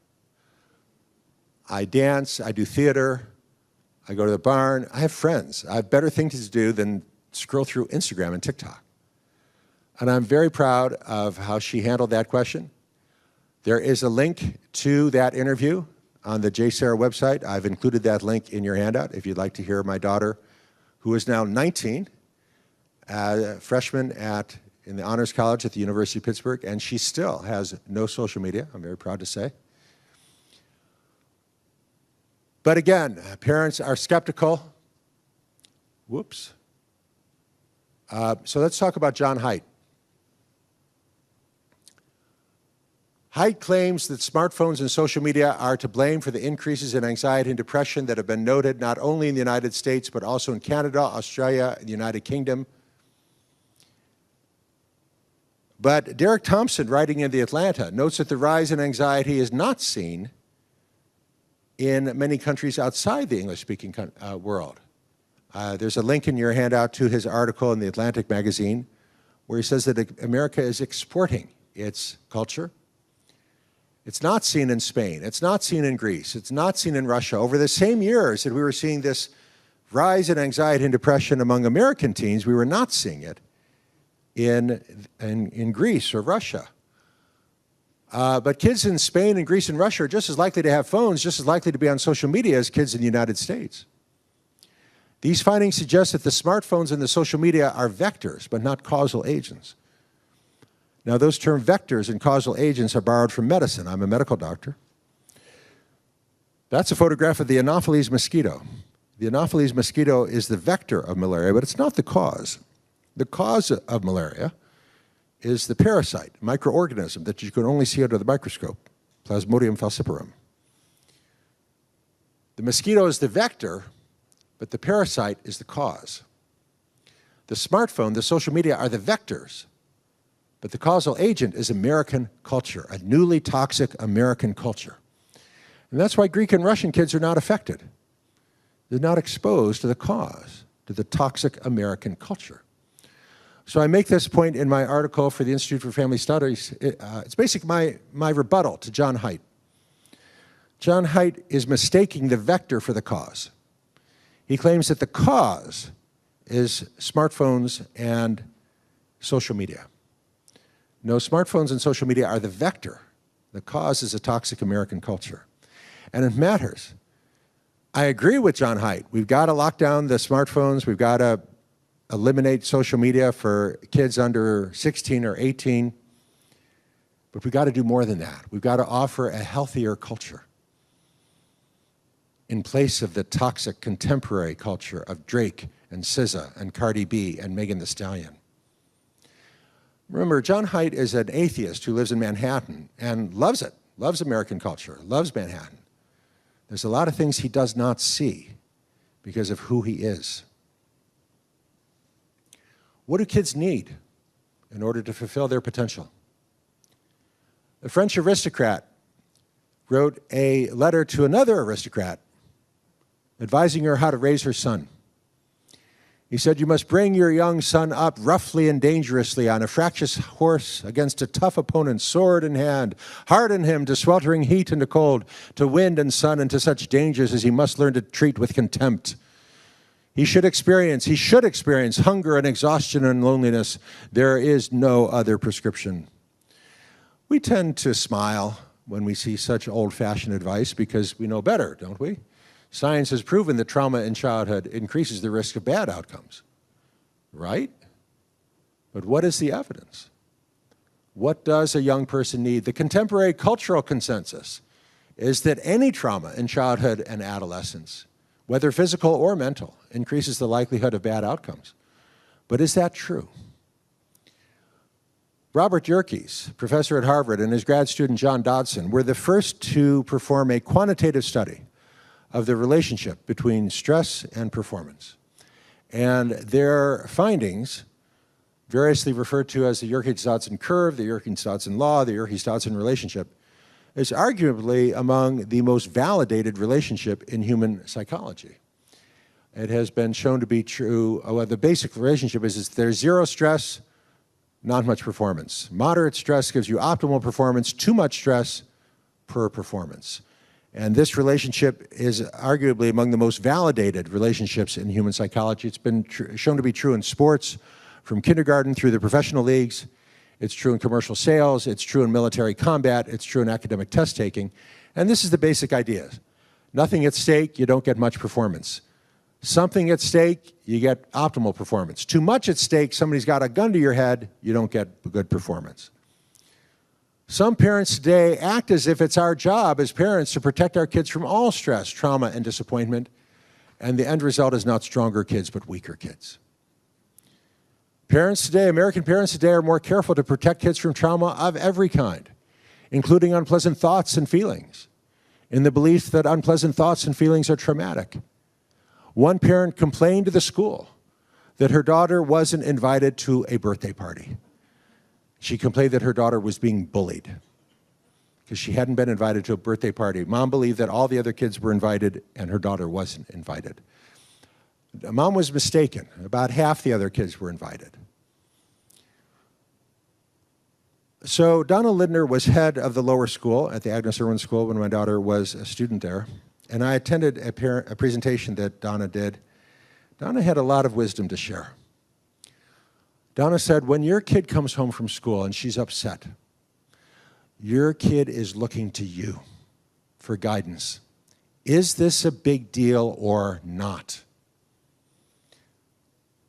I dance, I do theater, I go to the barn, I have friends. I have better things to do than scroll through Instagram and TikTok. And I'm very proud of how she handled that question. There is a link to that interview on the J. Sarah website. I've included that link in your handout if you'd like to hear my daughter, who is now 19, a freshman in the Honors College at the University of Pittsburgh, and she still has no social media, I'm very proud to say. But again, parents are skeptical. Whoops. So let's talk about John Haidt. Haidt claims that smartphones and social media are to blame for the increases in anxiety and depression that have been noted not only in the United States, but also in Canada, Australia, and the United Kingdom. But Derek Thompson, writing in The Atlanta, notes that the rise in anxiety is not seen in many countries outside the English-speaking world. There's a link in your handout to his article in the Atlantic magazine where he says that America is exporting its culture. It's not seen in Spain. It's not seen in Greece. It's not seen in Russia. Over the same years that we were seeing this rise in anxiety and depression among American teens, we were not seeing it in Greece or Russia. But kids in Spain and Greece and Russia are just as likely to have phones, just as likely to be on social media as kids in the United States. These findings suggest that the smartphones and the social media are vectors, but not causal agents. Now, those term vectors and causal agents are borrowed from medicine. I'm a medical doctor. That's a photograph of the Anopheles mosquito. The Anopheles mosquito is the vector of malaria, but it's not the cause. The cause of malaria is the parasite, microorganism that you can only see under the microscope, Plasmodium falciparum. The mosquito is the vector, but the parasite is the cause. The smartphone, the social media are the vectors, but the causal agent is American culture, a newly toxic American culture. And that's why Greek and Russian kids are not affected. They're not exposed to the cause, to the toxic American culture. So I make this point in my article for the Institute for Family Studies. It's basically my rebuttal to John Haidt. John Haidt is mistaking the vector for the cause. He claims that the cause is smartphones and social media. No, smartphones and social media are the vector. The cause is a toxic American culture. And it matters. I agree with John Haidt. We've got to lock down the smartphones. We've got to eliminate social media for kids under 16 or 18. But we've got to do more than that. We've got to offer a healthier culture in place of the toxic contemporary culture of Drake and SZA and Cardi B and Megan Thee Stallion. Remember, John Haidt is an atheist who lives in Manhattan and loves it, loves American culture, loves Manhattan. There's a lot of things he does not see because of who he is. What do kids need in order to fulfill their potential? A French aristocrat wrote a letter to another aristocrat advising her how to raise her son. He said, "You must bring your young son up roughly and dangerously on a fractious horse against a tough opponent, sword in hand. Harden him to sweltering heat and to cold, to wind and sun, and to such dangers as he must learn to treat with contempt. He should experience hunger and exhaustion and loneliness. There is no other prescription." We tend to smile when we see such old-fashioned advice because we know better, don't we? Science has proven that trauma in childhood increases the risk of bad outcomes, right? But what is the evidence? What does a young person need? The contemporary cultural consensus is that any trauma in childhood and adolescence, whether physical or mental, increases the likelihood of bad outcomes. But is that true? Robert Yerkes, professor at Harvard, and his grad student John Dodson were the first to perform a quantitative study of the relationship between stress and performance. And their findings, variously referred to as the Yerkes-Dodson curve, the Yerkes-Dodson law, the Yerkes-Dodson relationship, is arguably among the most validated relationship in human psychology. It has been shown to be true. Well, the basic relationship is there's zero stress, not much performance. Moderate stress gives you optimal performance, too much stress, poor performance. And this relationship is arguably among the most validated relationships in human psychology. It's been shown to be true in sports, from kindergarten through the professional leagues. It's true in commercial sales. It's true in military combat. It's true in academic test taking. And this is the basic idea. Nothing at stake, you don't get much performance. Something at stake, you get optimal performance. Too much at stake, somebody's got a gun to your head, you don't get good performance. Some parents today act as if it's our job as parents to protect our kids from all stress, trauma, and disappointment, and the end result is not stronger kids, but weaker kids. Parents today, American parents today, are more careful to protect kids from trauma of every kind, including unpleasant thoughts and feelings, in the belief that unpleasant thoughts and feelings are traumatic. One parent complained to the school that her daughter wasn't invited to a birthday party. She complained that her daughter was being bullied because she hadn't been invited to a birthday party. Mom believed that all the other kids were invited and her daughter wasn't invited. Mom was mistaken. About half the other kids were invited. So Donna Lindner was head of the lower school at the Agnes Irwin School when my daughter was a student there. And I attended a presentation that Donna did. Donna had a lot of wisdom to share. Donna said, when your kid comes home from school and she's upset, your kid is looking to you for guidance. Is this a big deal or not?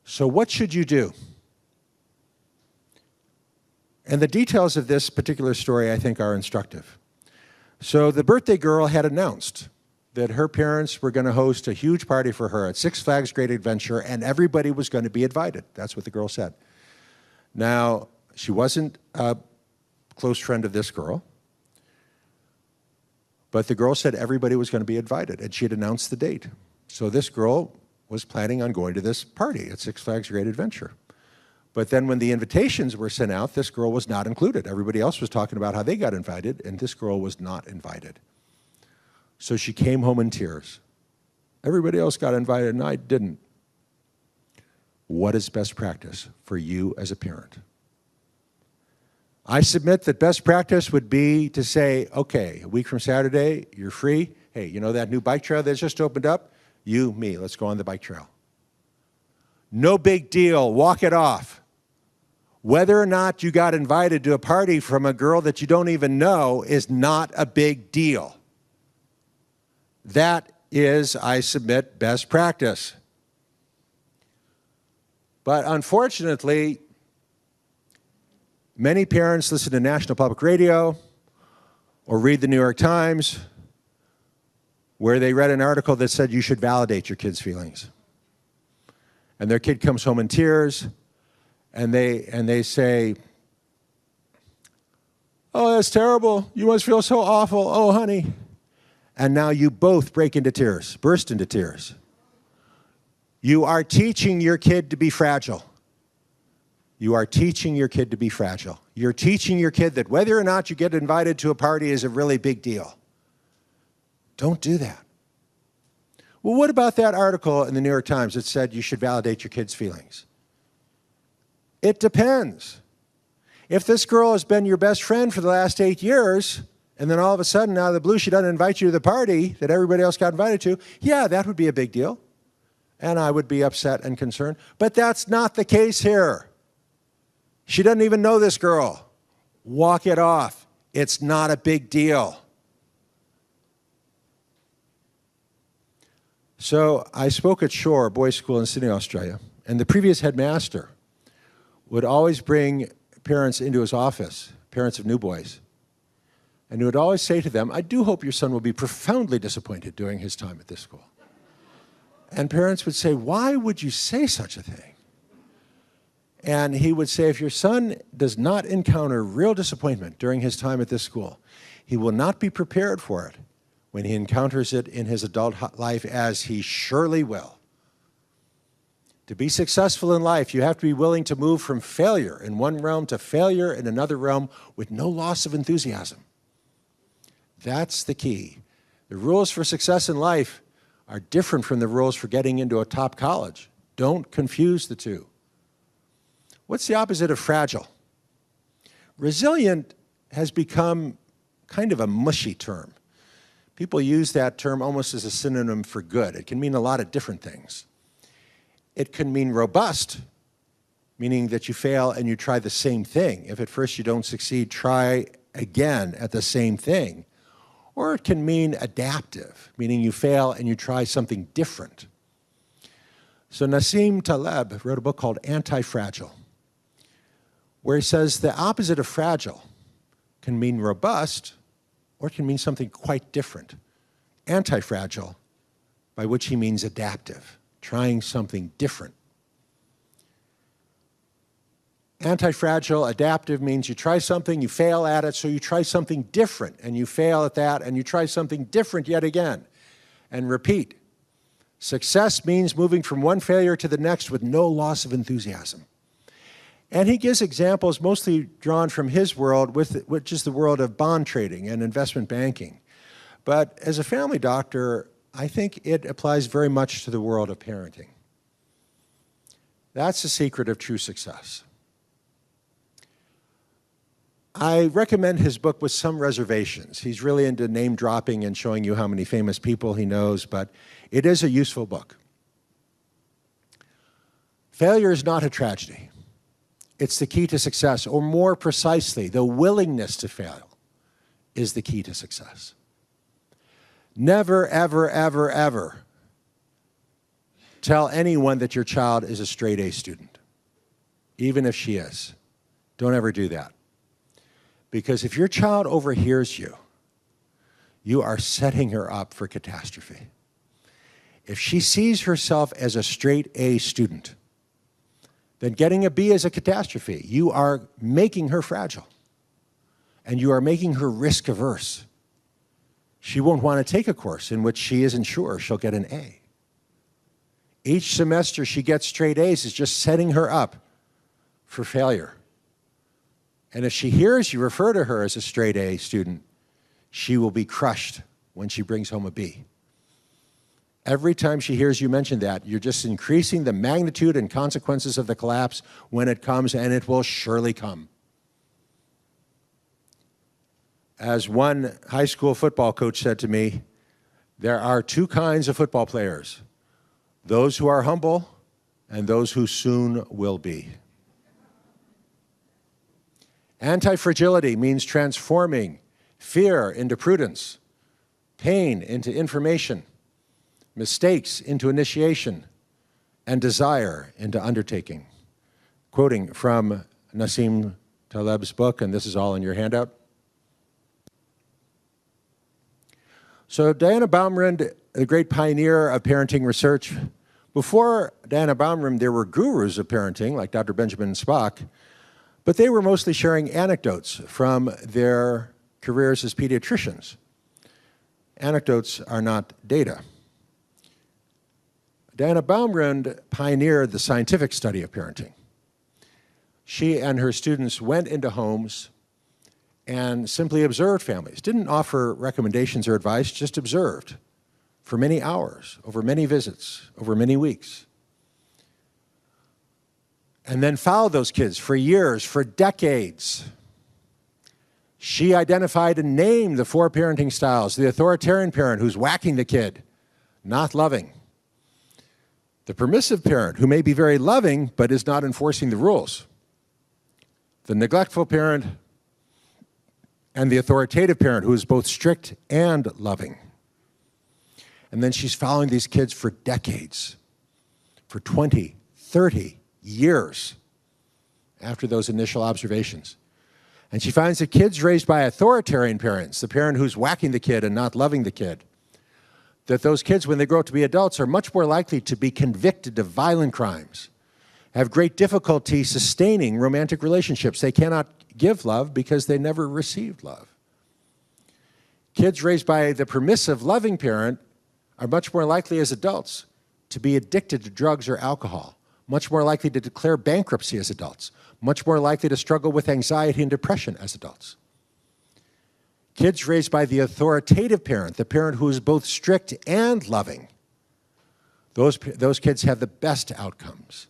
So what should you do? And the details of this particular story, I think, are instructive. So the birthday girl had announced that her parents were going to host a huge party for her at Six Flags Great Adventure, and everybody was going to be invited. That's what the girl said. Now, she wasn't a close friend of this girl, but the girl said everybody was going to be invited, and she had announced the date. So this girl was planning on going to this party at Six Flags Great Adventure. But then when the invitations were sent out, this girl was not included. Everybody else was talking about how they got invited, and this girl was not invited. So she came home in tears. Everybody else got invited, and I didn't. What is best practice for you as a parent? I submit that best practice would be to say, okay, a week from Saturday, you're free. Hey, you know that new bike trail that's just opened up? You, me, let's go on the bike trail. No big deal, walk it off. Whether or not you got invited to a party from a girl that you don't even know is not a big deal. That is, I submit, best practice. But unfortunately, many parents listen to National Public Radio or read the New York Times, where they read an article that said you should validate your kid's feelings. And their kid comes home in tears, and they say, oh, that's terrible. You must feel so awful. Oh, honey. And now you both break into tears, burst into tears. You are teaching your kid to be fragile. You are teaching your kid to be fragile. You're teaching your kid that whether or not you get invited to a party is a really big deal. Don't do that. Well, what about that article in the New York Times that said you should validate your kid's feelings? It depends. If this girl has been your best friend for the last 8 years, and then all of a sudden, out of the blue, she doesn't invite you to the party that everybody else got invited to, yeah, that would be a big deal. And I would be upset and concerned. But that's not the case here. She doesn't even know this girl. Walk it off. It's not a big deal. So I spoke at Shore Boys School in Sydney, Australia, and the previous headmaster would always bring parents into his office, parents of new boys, and he would always say to them, I do hope your son will be profoundly disappointed during his time at this school. And parents would say, why would you say such a thing? And he would say, if your son does not encounter real disappointment during his time at this school, he will not be prepared for it when he encounters it in his adult life, as he surely will. To be successful in life, you have to be willing to move from failure in one realm to failure in another realm with no loss of enthusiasm. That's the key. The rules for success in life are different from the rules for getting into a top college. Don't confuse the two. What's the opposite of fragile? Resilient has become kind of a mushy term. People use that term almost as a synonym for good. It can mean a lot of different things. It can mean robust, meaning that you fail and you try the same thing. If at first you don't succeed, try again at the same thing. Or it can mean adaptive, meaning you fail and you try something different. So Nassim Taleb wrote a book called Anti-Fragile, where he says the opposite of fragile can mean robust, or it can mean something quite different. Anti-fragile, by which he means adaptive, trying something different. Anti-fragile, adaptive means you try something, you fail at it, so you try something different, and you fail at that, and you try something different yet again, and repeat. Success means moving from one failure to the next with no loss of enthusiasm. And he gives examples mostly drawn from his world, which is the world of bond trading and investment banking. But as a family doctor, I think it applies very much to the world of parenting. That's the secret of true success. I recommend his book with some reservations. He's really into name dropping and showing you how many famous people he knows, but it is a useful book. Failure is not a tragedy. It's the key to success, or more precisely, the willingness to fail is the key to success. Never, ever, ever, ever tell anyone that your child is a straight A student, even if she is. Don't ever do that. Because if your child overhears you, you are setting her up for catastrophe. If she sees herself as a straight A student, then getting a B is a catastrophe. You are making her fragile, and you are making her risk averse. She won't want to take a course in which she isn't sure she'll get an A. Each semester she gets straight A's is just setting her up for failure. And if she hears you refer to her as a straight A student, she will be crushed when she brings home a B. Every time she hears you mention that, you're just increasing the magnitude and consequences of the collapse when it comes, and it will surely come. As one high school football coach said to me, there are two kinds of football players, those who are humble and those who soon will be. Anti-fragility means transforming fear into prudence, pain into information, mistakes into initiation, and desire into undertaking. Quoting from Nassim Taleb's book, and this is all in your handout. So Diana Baumrind, the great pioneer of parenting research, before Diana Baumrind, there were gurus of parenting, like Dr. Benjamin Spock, but they were mostly sharing anecdotes from their careers as pediatricians. Anecdotes are not data. Diana Baumrind pioneered the scientific study of parenting. She and her students went into homes and simply observed families, didn't offer recommendations or advice, just observed for many hours, over many visits, over many weeks. And then followed those kids for years, for decades. She identified and named the 4 parenting styles: the authoritarian parent who's whacking the kid, not loving; the permissive parent who may be very loving but is not enforcing the rules; the neglectful parent; and the authoritative parent who is both strict and loving. And then she's following these kids for decades, for 20, 30 years after those initial observations. And she finds that kids raised by authoritarian parents, the parent who's whacking the kid and not loving the kid, that those kids, when they grow up to be adults, are much more likely to be convicted of violent crimes, have great difficulty sustaining romantic relationships. They cannot give love because they never received love. Kids raised by the permissive, loving parent are much more likely as adults to be addicted to drugs or alcohol, much more likely to declare bankruptcy as adults, much more likely to struggle with anxiety and depression as adults. Kids raised by the authoritative parent, the parent who is both strict and loving, those kids have the best outcomes.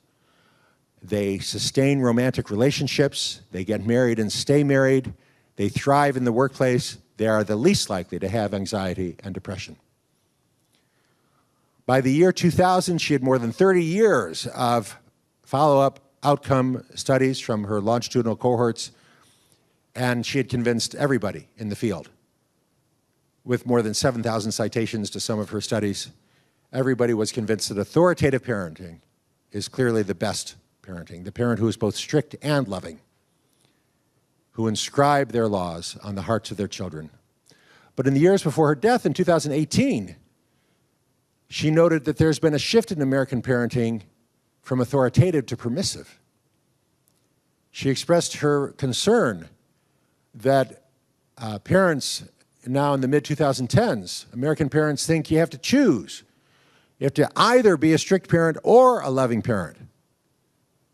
They sustain romantic relationships, they get married and stay married, they thrive in the workplace, they are the least likely to have anxiety and depression. By the year 2000, she had more than 30 years of follow-up outcome studies from her longitudinal cohorts, and she had convinced everybody in the field. With more than 7,000 citations to some of her studies, everybody was convinced that authoritative parenting is clearly the best parenting, the parent who is both strict and loving, who inscribe their laws on the hearts of their children. But in the years before her death in 2018, she noted that there's been a shift in American parenting from authoritative to permissive. She expressed her concern that parents now in the mid-2010s, American parents think you have to choose. You have to either be a strict parent or a loving parent.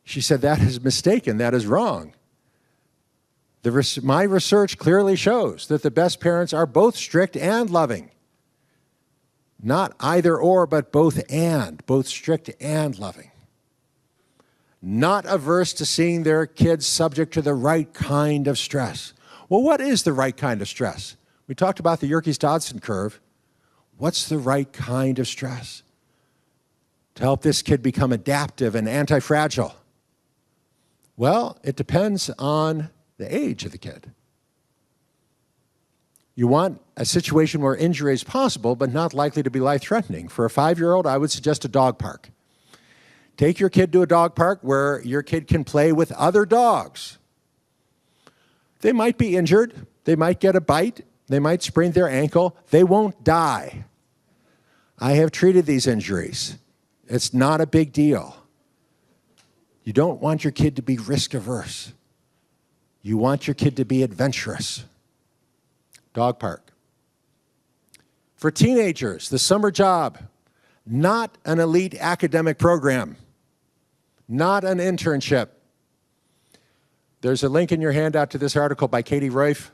She said that is mistaken, that is wrong. My research clearly shows that the best parents are both strict and loving. Not either or, but both and, both strict and loving. Not averse to seeing their kids subject to the right kind of stress. Well, what is the right kind of stress? We talked about the Yerkes-Dodson curve. What's the right kind of stress to help this kid become adaptive and anti-fragile? Well, it depends on the age of the kid. You want a situation where injury is possible but not likely to be life-threatening. For a 5-year-old, I would suggest a dog park. Take your kid to a dog park where your kid can play with other dogs. They might be injured. They might get a bite. They might sprain their ankle. They won't die. I have treated these injuries. It's not a big deal. You don't want your kid to be risk averse. You want your kid to be adventurous. Dog park. For teenagers, the summer job, not an elite academic program, not an internship. There's a link in your handout to this article by Katie Roif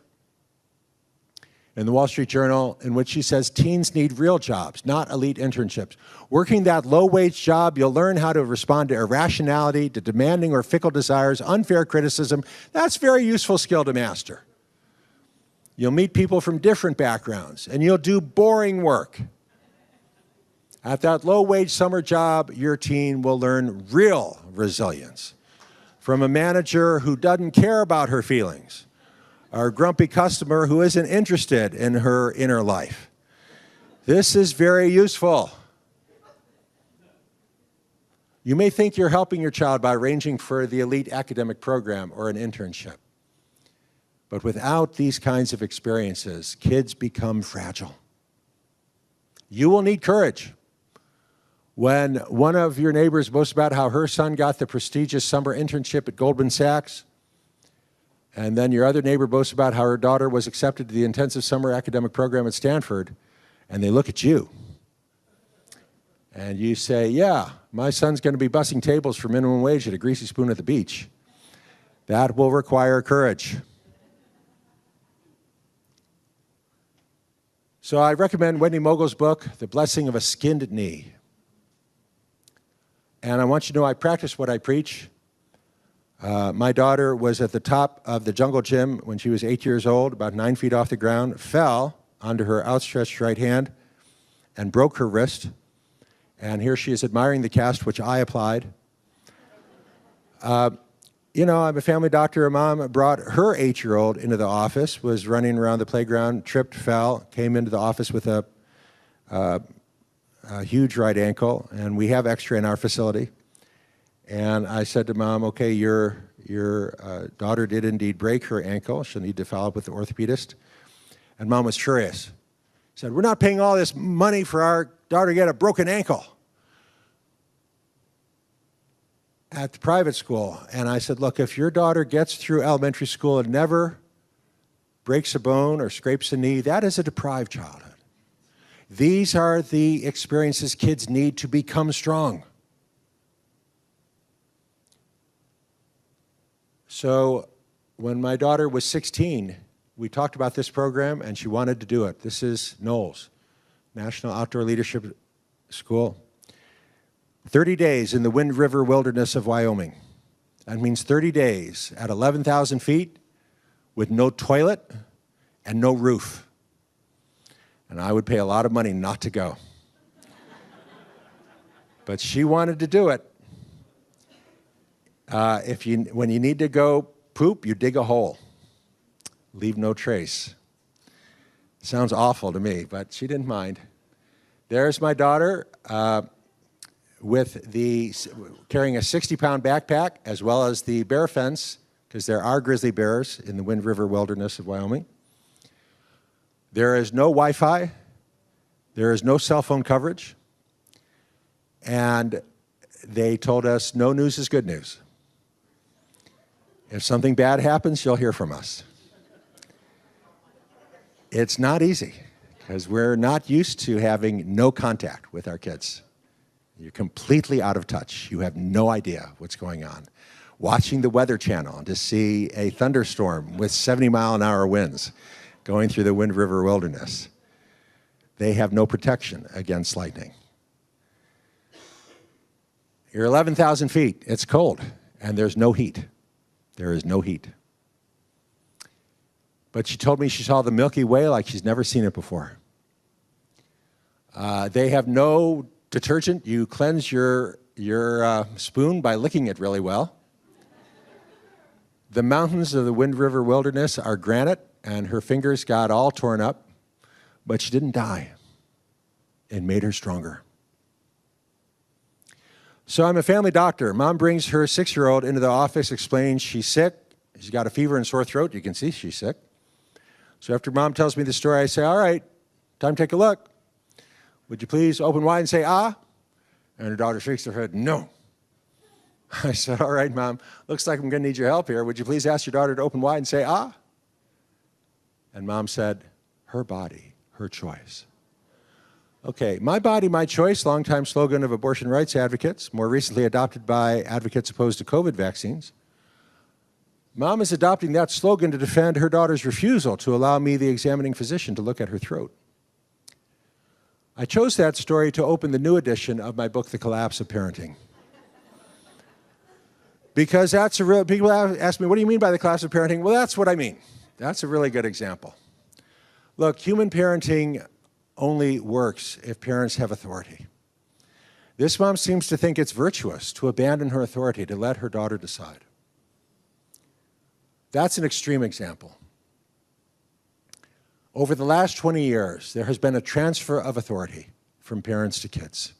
in the Wall Street Journal, in which she says teens need real jobs, not elite internships. Working that low-wage job, you'll learn how to respond to irrationality, to demanding or fickle desires, unfair criticism. That's a very useful skill to master. You'll meet people from different backgrounds, and you'll do boring work. At that low-wage summer job, your teen will learn real resilience from a manager who doesn't care about her feelings, or a grumpy customer who isn't interested in her inner life. This is very useful. You may think you're helping your child by arranging for the elite academic program or an internship. But without these kinds of experiences, kids become fragile. You will need courage. When one of your neighbors boasts about how her son got the prestigious summer internship at Goldman Sachs, and then your other neighbor boasts about how her daughter was accepted to the intensive summer academic program at Stanford, and they look at you, and you say, yeah, my son's going to be bussing tables for minimum wage at a greasy spoon at the beach. That will require courage. So I recommend Wendy Mogul's book, The Blessing of a Skinned Knee. And I want you to know I practice what I preach. My daughter was at the top of the jungle gym when she was 8 years old, about 9 feet off the ground, fell onto her outstretched right hand and broke her wrist. And here she is admiring the cast which I applied. You know, I'm a family doctor. Her mom brought her 8-year-old into the office, was running around the playground, tripped, fell, came into the office with a huge right ankle, and we have X-ray in our facility. And I said to Mom, okay, your daughter did indeed break her ankle. She'll need to follow up with the orthopedist. And Mom was furious. She said, we're not paying all this money for our daughter to get a broken ankle at the private school. And I said, look, if your daughter gets through elementary school and never breaks a bone or scrapes a knee, that is a deprived childhood. These are the experiences kids need to become strong. So when my daughter was 16, we talked about this program, and she wanted to do it. This is NOLS, National Outdoor Leadership School. 30 days in the Wind River Wilderness of Wyoming. That means 30 days at 11,000 feet with no toilet and no roof. And I would pay a lot of money not to go. But she wanted to do it. When you need to go poop, you dig a hole. Leave no trace. Sounds awful to me, but she didn't mind. There's my daughter carrying a 60-pound backpack, as well as the bear fence, because there are grizzly bears in the Wind River Wilderness of Wyoming. There is no Wi-Fi. There is no cell phone coverage. And they told us no news is good news. If something bad happens, you'll hear from us. It's not easy, because we're not used to having no contact with our kids. You're completely out of touch. You have no idea what's going on. Watching the Weather Channel to see a thunderstorm with 70-mile-an-hour winds going through the Wind River Wilderness. They have no protection against lightning. You're 11,000 feet. It's cold, and there's no heat. There is no heat. But she told me she saw the Milky Way like she's never seen it before. They have no detergent. You cleanse your spoon by licking it really well. The mountains of the Wind River Wilderness are granite, and her fingers got all torn up, but she didn't die. It made her stronger. So I'm a family doctor. Mom brings her 6-year-old into the office, explains she's sick. She's got a fever and sore throat. You can see she's sick. So after mom tells me the story, I say, all right, time to take a look. Would you please open wide and say, ah? And her daughter shakes her head, no. I said, all right, Mom, looks like I'm going to need your help here. Would you please ask your daughter to open wide and say, ah? And Mom said, her body, her choice. Okay, my body, my choice, longtime slogan of abortion rights advocates, more recently adopted by advocates opposed to COVID vaccines. Mom is adopting that slogan to defend her daughter's refusal to allow me, the examining physician, to look at her throat. I chose that story to open the new edition of my book, The Collapse of Parenting. Because that's a real, people ask me, what do you mean by the collapse of parenting? Well, that's what I mean. That's a really good example. Look, human parenting only works if parents have authority. This mom seems to think it's virtuous to abandon her authority, to let her daughter decide. That's an extreme example. Over the last 20 years, there has been a transfer of authority from parents to kids.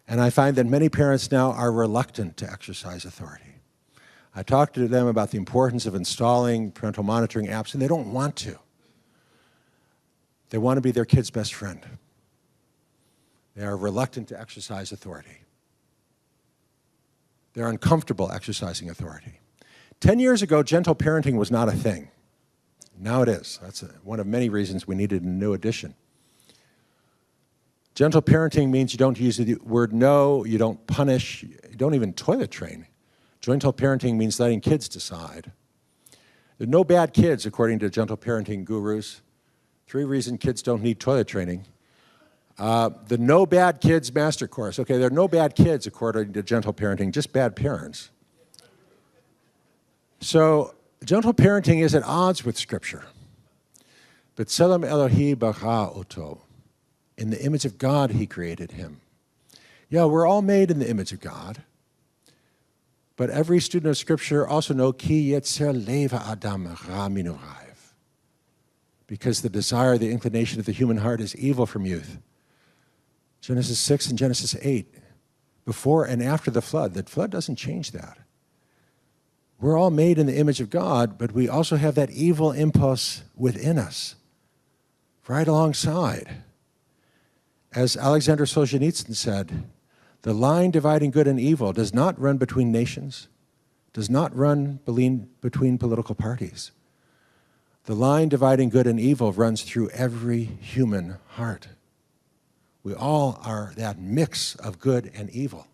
And I find that many parents now are reluctant to exercise authority. I talk to them about the importance of installing parental monitoring apps, and they don't want to. They want to be their kid's best friend. They are reluctant to exercise authority. They're uncomfortable exercising authority. 10 years ago, gentle parenting was not a thing. Now it is. That's one of many reasons we needed a new edition. Gentle parenting means you don't use the word no, you don't punish, you don't even toilet train. Gentle parenting means letting kids decide. There are no bad kids, according to gentle parenting gurus. 3 reasons kids don't need toilet training. The No Bad Kids Master Course. Okay, there are no bad kids, according to gentle parenting, just bad parents. So, gentle parenting is at odds with Scripture. B'Tselem Elohi bara oto. In the image of God, he created him. Yeah, we're all made in the image of God. But every student of Scripture also knows ki yetzer leva adam ra minu raiv. Because the desire, the inclination of the human heart is evil from youth. Genesis 6 and Genesis 8, before and after the flood doesn't change that. We're all made in the image of God, but we also have that evil impulse within us, right alongside. As Alexander Solzhenitsyn said, the line dividing good and evil does not run between nations, does not run between political parties. The line dividing good and evil runs through every human heart. We all are that mix of good and evil.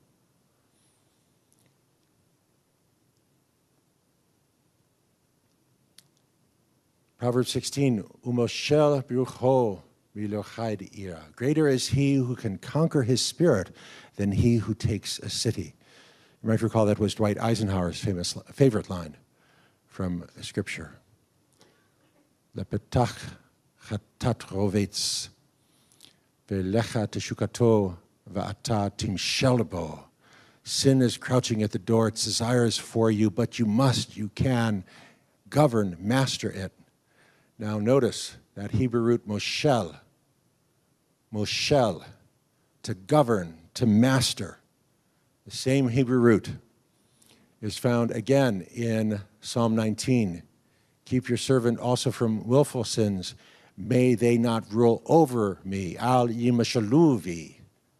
Proverbs 16, Umoshel birucho milochai de'ira. Greater is he who can conquer his spirit than he who takes a city. You might recall that was Dwight Eisenhower's favorite line from Scripture. Lepetach chatat rovetz, ve'lecha teshukato va'ata timshel bo. Sin is crouching at the door, its desires for you, but you must, you can govern, master it. Now notice that Hebrew root moshel, to govern, to master. The same Hebrew root is found again in Psalm 19. Keep your servant also from willful sins. May they not rule over me. Al yimashaluvi.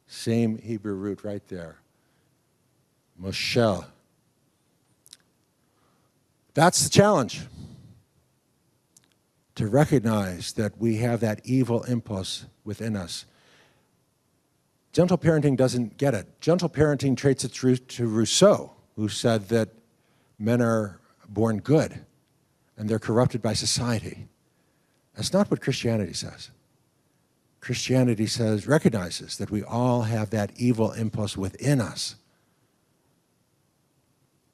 Same Hebrew root right there. Moshel. That's the challenge. To recognize that we have that evil impulse within us. Gentle parenting doesn't get it. Gentle parenting traces its root to Rousseau, who said that men are born good and they're corrupted by society. That's not what Christianity says. Christianity recognizes that we all have that evil impulse within us,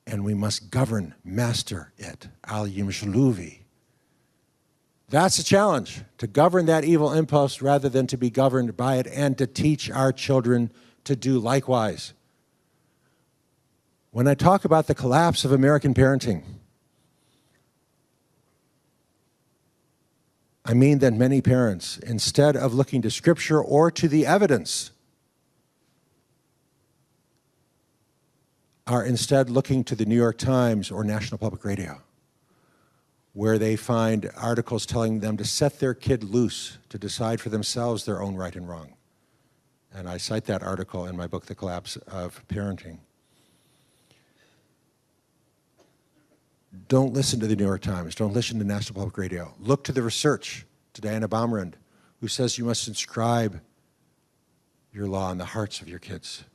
and we must govern, master it. Al yimshluvi. That's the challenge, to govern that evil impulse rather than to be governed by it, and to teach our children to do likewise. When I talk about the collapse of American parenting, I mean that many parents, instead of looking to Scripture or to the evidence, are instead looking to the New York Times or National Public Radio, where they find articles telling them to set their kid loose to decide for themselves their own right and wrong. And I cite that article in my book, The Collapse of Parenting. Don't listen to the New York Times. Don't listen to National Public Radio. Look to the research, to Diana Baumrind, who says you must inscribe your law in the hearts of your kids.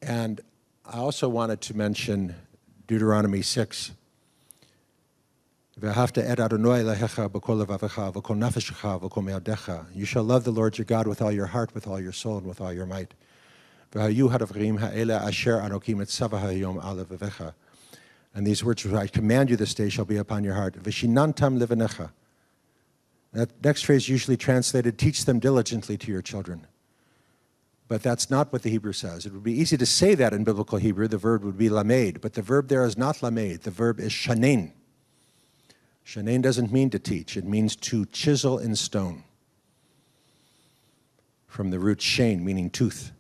And I also wanted to mention Deuteronomy 6. You shall love the Lord your God with all your heart, with all your soul, and with all your might. And these words which I command you this day shall be upon your heart. That next phrase usually translated, teach them diligently to your children. But that's not what the Hebrew says. It would be easy to say that in biblical Hebrew. The verb would be lamed, but the verb there is not lamed. The verb is shanein. Shanein doesn't mean to teach. It means to chisel in stone. From the root shane, meaning tooth.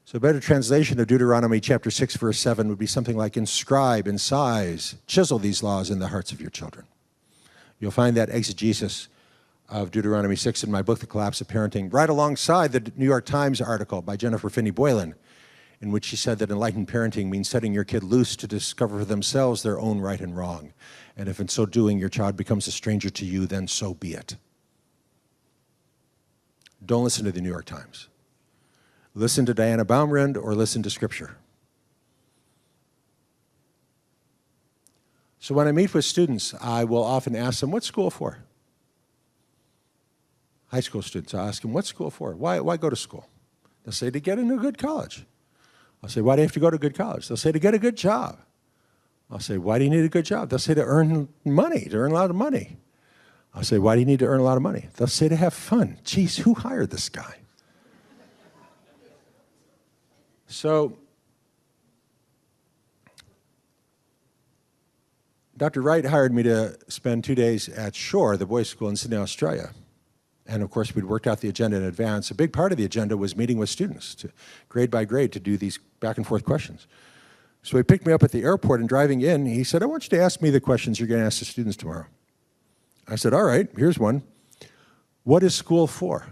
So a better translation of Deuteronomy chapter 6, verse 7 would be something like inscribe, incise, chisel these laws in the hearts of your children. You'll find that exegesis of Deuteronomy 6 in my book, The Collapse of Parenting, right alongside the New York Times article by Jennifer Finney Boylan, in which she said that enlightened parenting means setting your kid loose to discover for themselves their own right and wrong. And if in so doing your child becomes a stranger to you, then so be it. Don't listen to the New York Times. Listen to Diana Baumrind or listen to Scripture. So when I meet with students, I will often ask them, what's school for? High school students, I ask them, what's school for? Why go to school? They'll say, to get into a good college. I'll say, why do you have to go to a good college? They'll say, to get a good job. I'll say, why do you need a good job? They'll say, to earn money, to earn a lot of money. I'll say, why do you need to earn a lot of money? They'll say, to have fun. Geez, who hired this guy? So, Dr. Wright hired me to spend 2 days at Shore, the boys' school in Sydney, Australia. And of course, we'd worked out the agenda in advance. A big part of the agenda was meeting with students, grade by grade, to do these back and forth questions. So he picked me up at the airport, and driving in, he said, I want you to ask me the questions you're going to ask the students tomorrow. I said, all right, here's one. What is school for?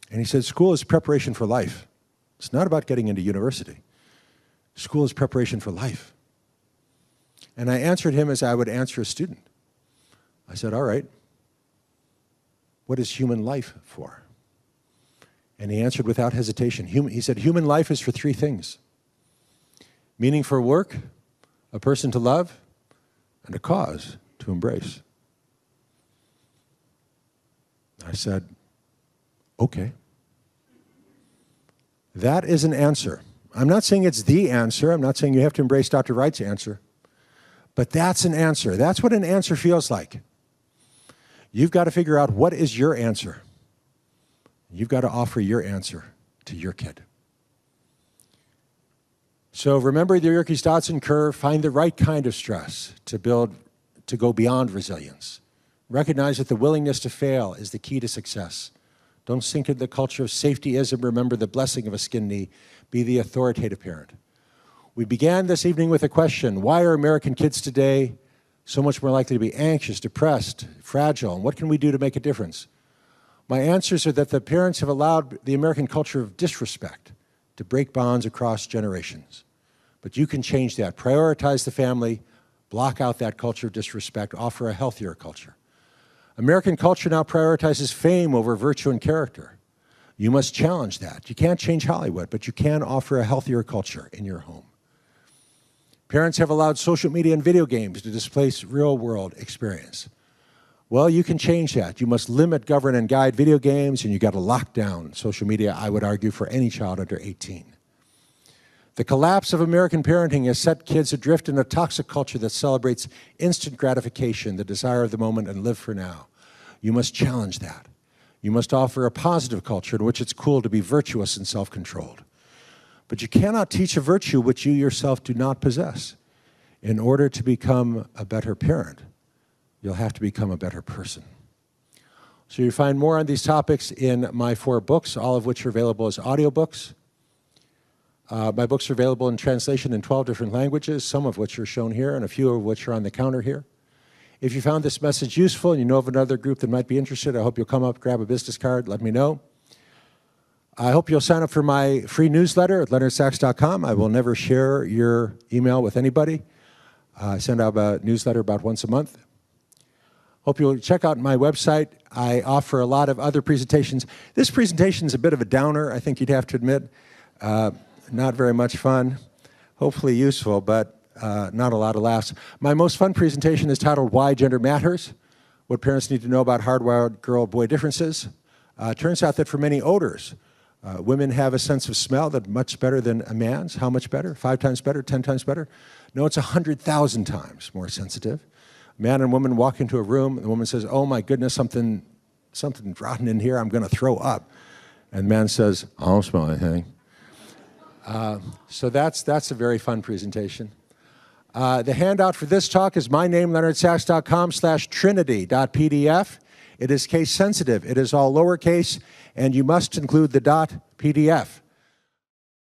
And he said, school is preparation for life. It's not about getting into university. School is preparation for life. And I answered him as I would answer a student. I said, all right, what is human life for? And he answered without hesitation. He said, human life is for 3 things. Meaning for work, a person to love, and a cause to embrace. I said, okay. That is an answer. I'm not saying it's the answer. I'm not saying you have to embrace Dr. Wright's answer. But that's an answer. That's what an answer feels like. You've got to figure out what is your answer. You've got to offer your answer to your kid. So remember the Yerkes-Dodson curve. Find the right kind of stress to go beyond resilience. Recognize that the willingness to fail is the key to success. Don't sink into the culture of safetyism. Remember the blessing of a skinned knee. Be the authoritative parent. We began this evening with a question: why are American kids today so much more likely to be anxious, depressed, fragile, and what can we do to make a difference? My answers are that the parents have allowed the American culture of disrespect to break bonds across generations. But you can change that. Prioritize the family, block out that culture of disrespect, offer a healthier culture. American culture now prioritizes fame over virtue and character. You must challenge that. You can't change Hollywood, but you can offer a healthier culture in your home. Parents have allowed social media and video games to displace real-world experience. Well, you can change that. You must limit, govern, and guide video games, and you got to lock down social media, I would argue, for any child under 18. The collapse of American parenting has set kids adrift in a toxic culture that celebrates instant gratification, the desire of the moment, and live for now. You must challenge that. You must offer a positive culture in which it's cool to be virtuous and self-controlled. But you cannot teach a virtue which you yourself do not possess. In order to become a better parent, you'll have to become a better person. So you find more on these topics in my 4 books, all of which are available as audiobooks. My books are available in translation in 12 different languages, some of which are shown here and a few of which are on the counter here. If you found this message useful and you know of another group that might be interested, I hope you'll come up, grab a business card, let me know. I hope you'll sign up for my free newsletter at leonardsax.com. I will never share your email with anybody. I send out a newsletter about once a month. Hope you'll check out my website. I offer a lot of other presentations. This presentation is a bit of a downer, I think you'd have to admit. Not very much fun. Hopefully useful, but not a lot of laughs. My most fun presentation is titled Why Gender Matters, What Parents Need to Know About Hardwired Girl-Boy Differences. Turns out that for many odors, women have a sense of smell that's much better than a man's. How much better? 5 times better? 10 times better? No, it's 100,000 times more sensitive. A man and woman walk into a room, and the woman says, oh my goodness, something rotten in here, I'm going to throw up. And the man says, I don't smell anything. So that's a very fun presentation. The handout for this talk is my name, leonardsax.com/trinity.pdf. It is case sensitive. It is all lowercase, and you must include the .pdf.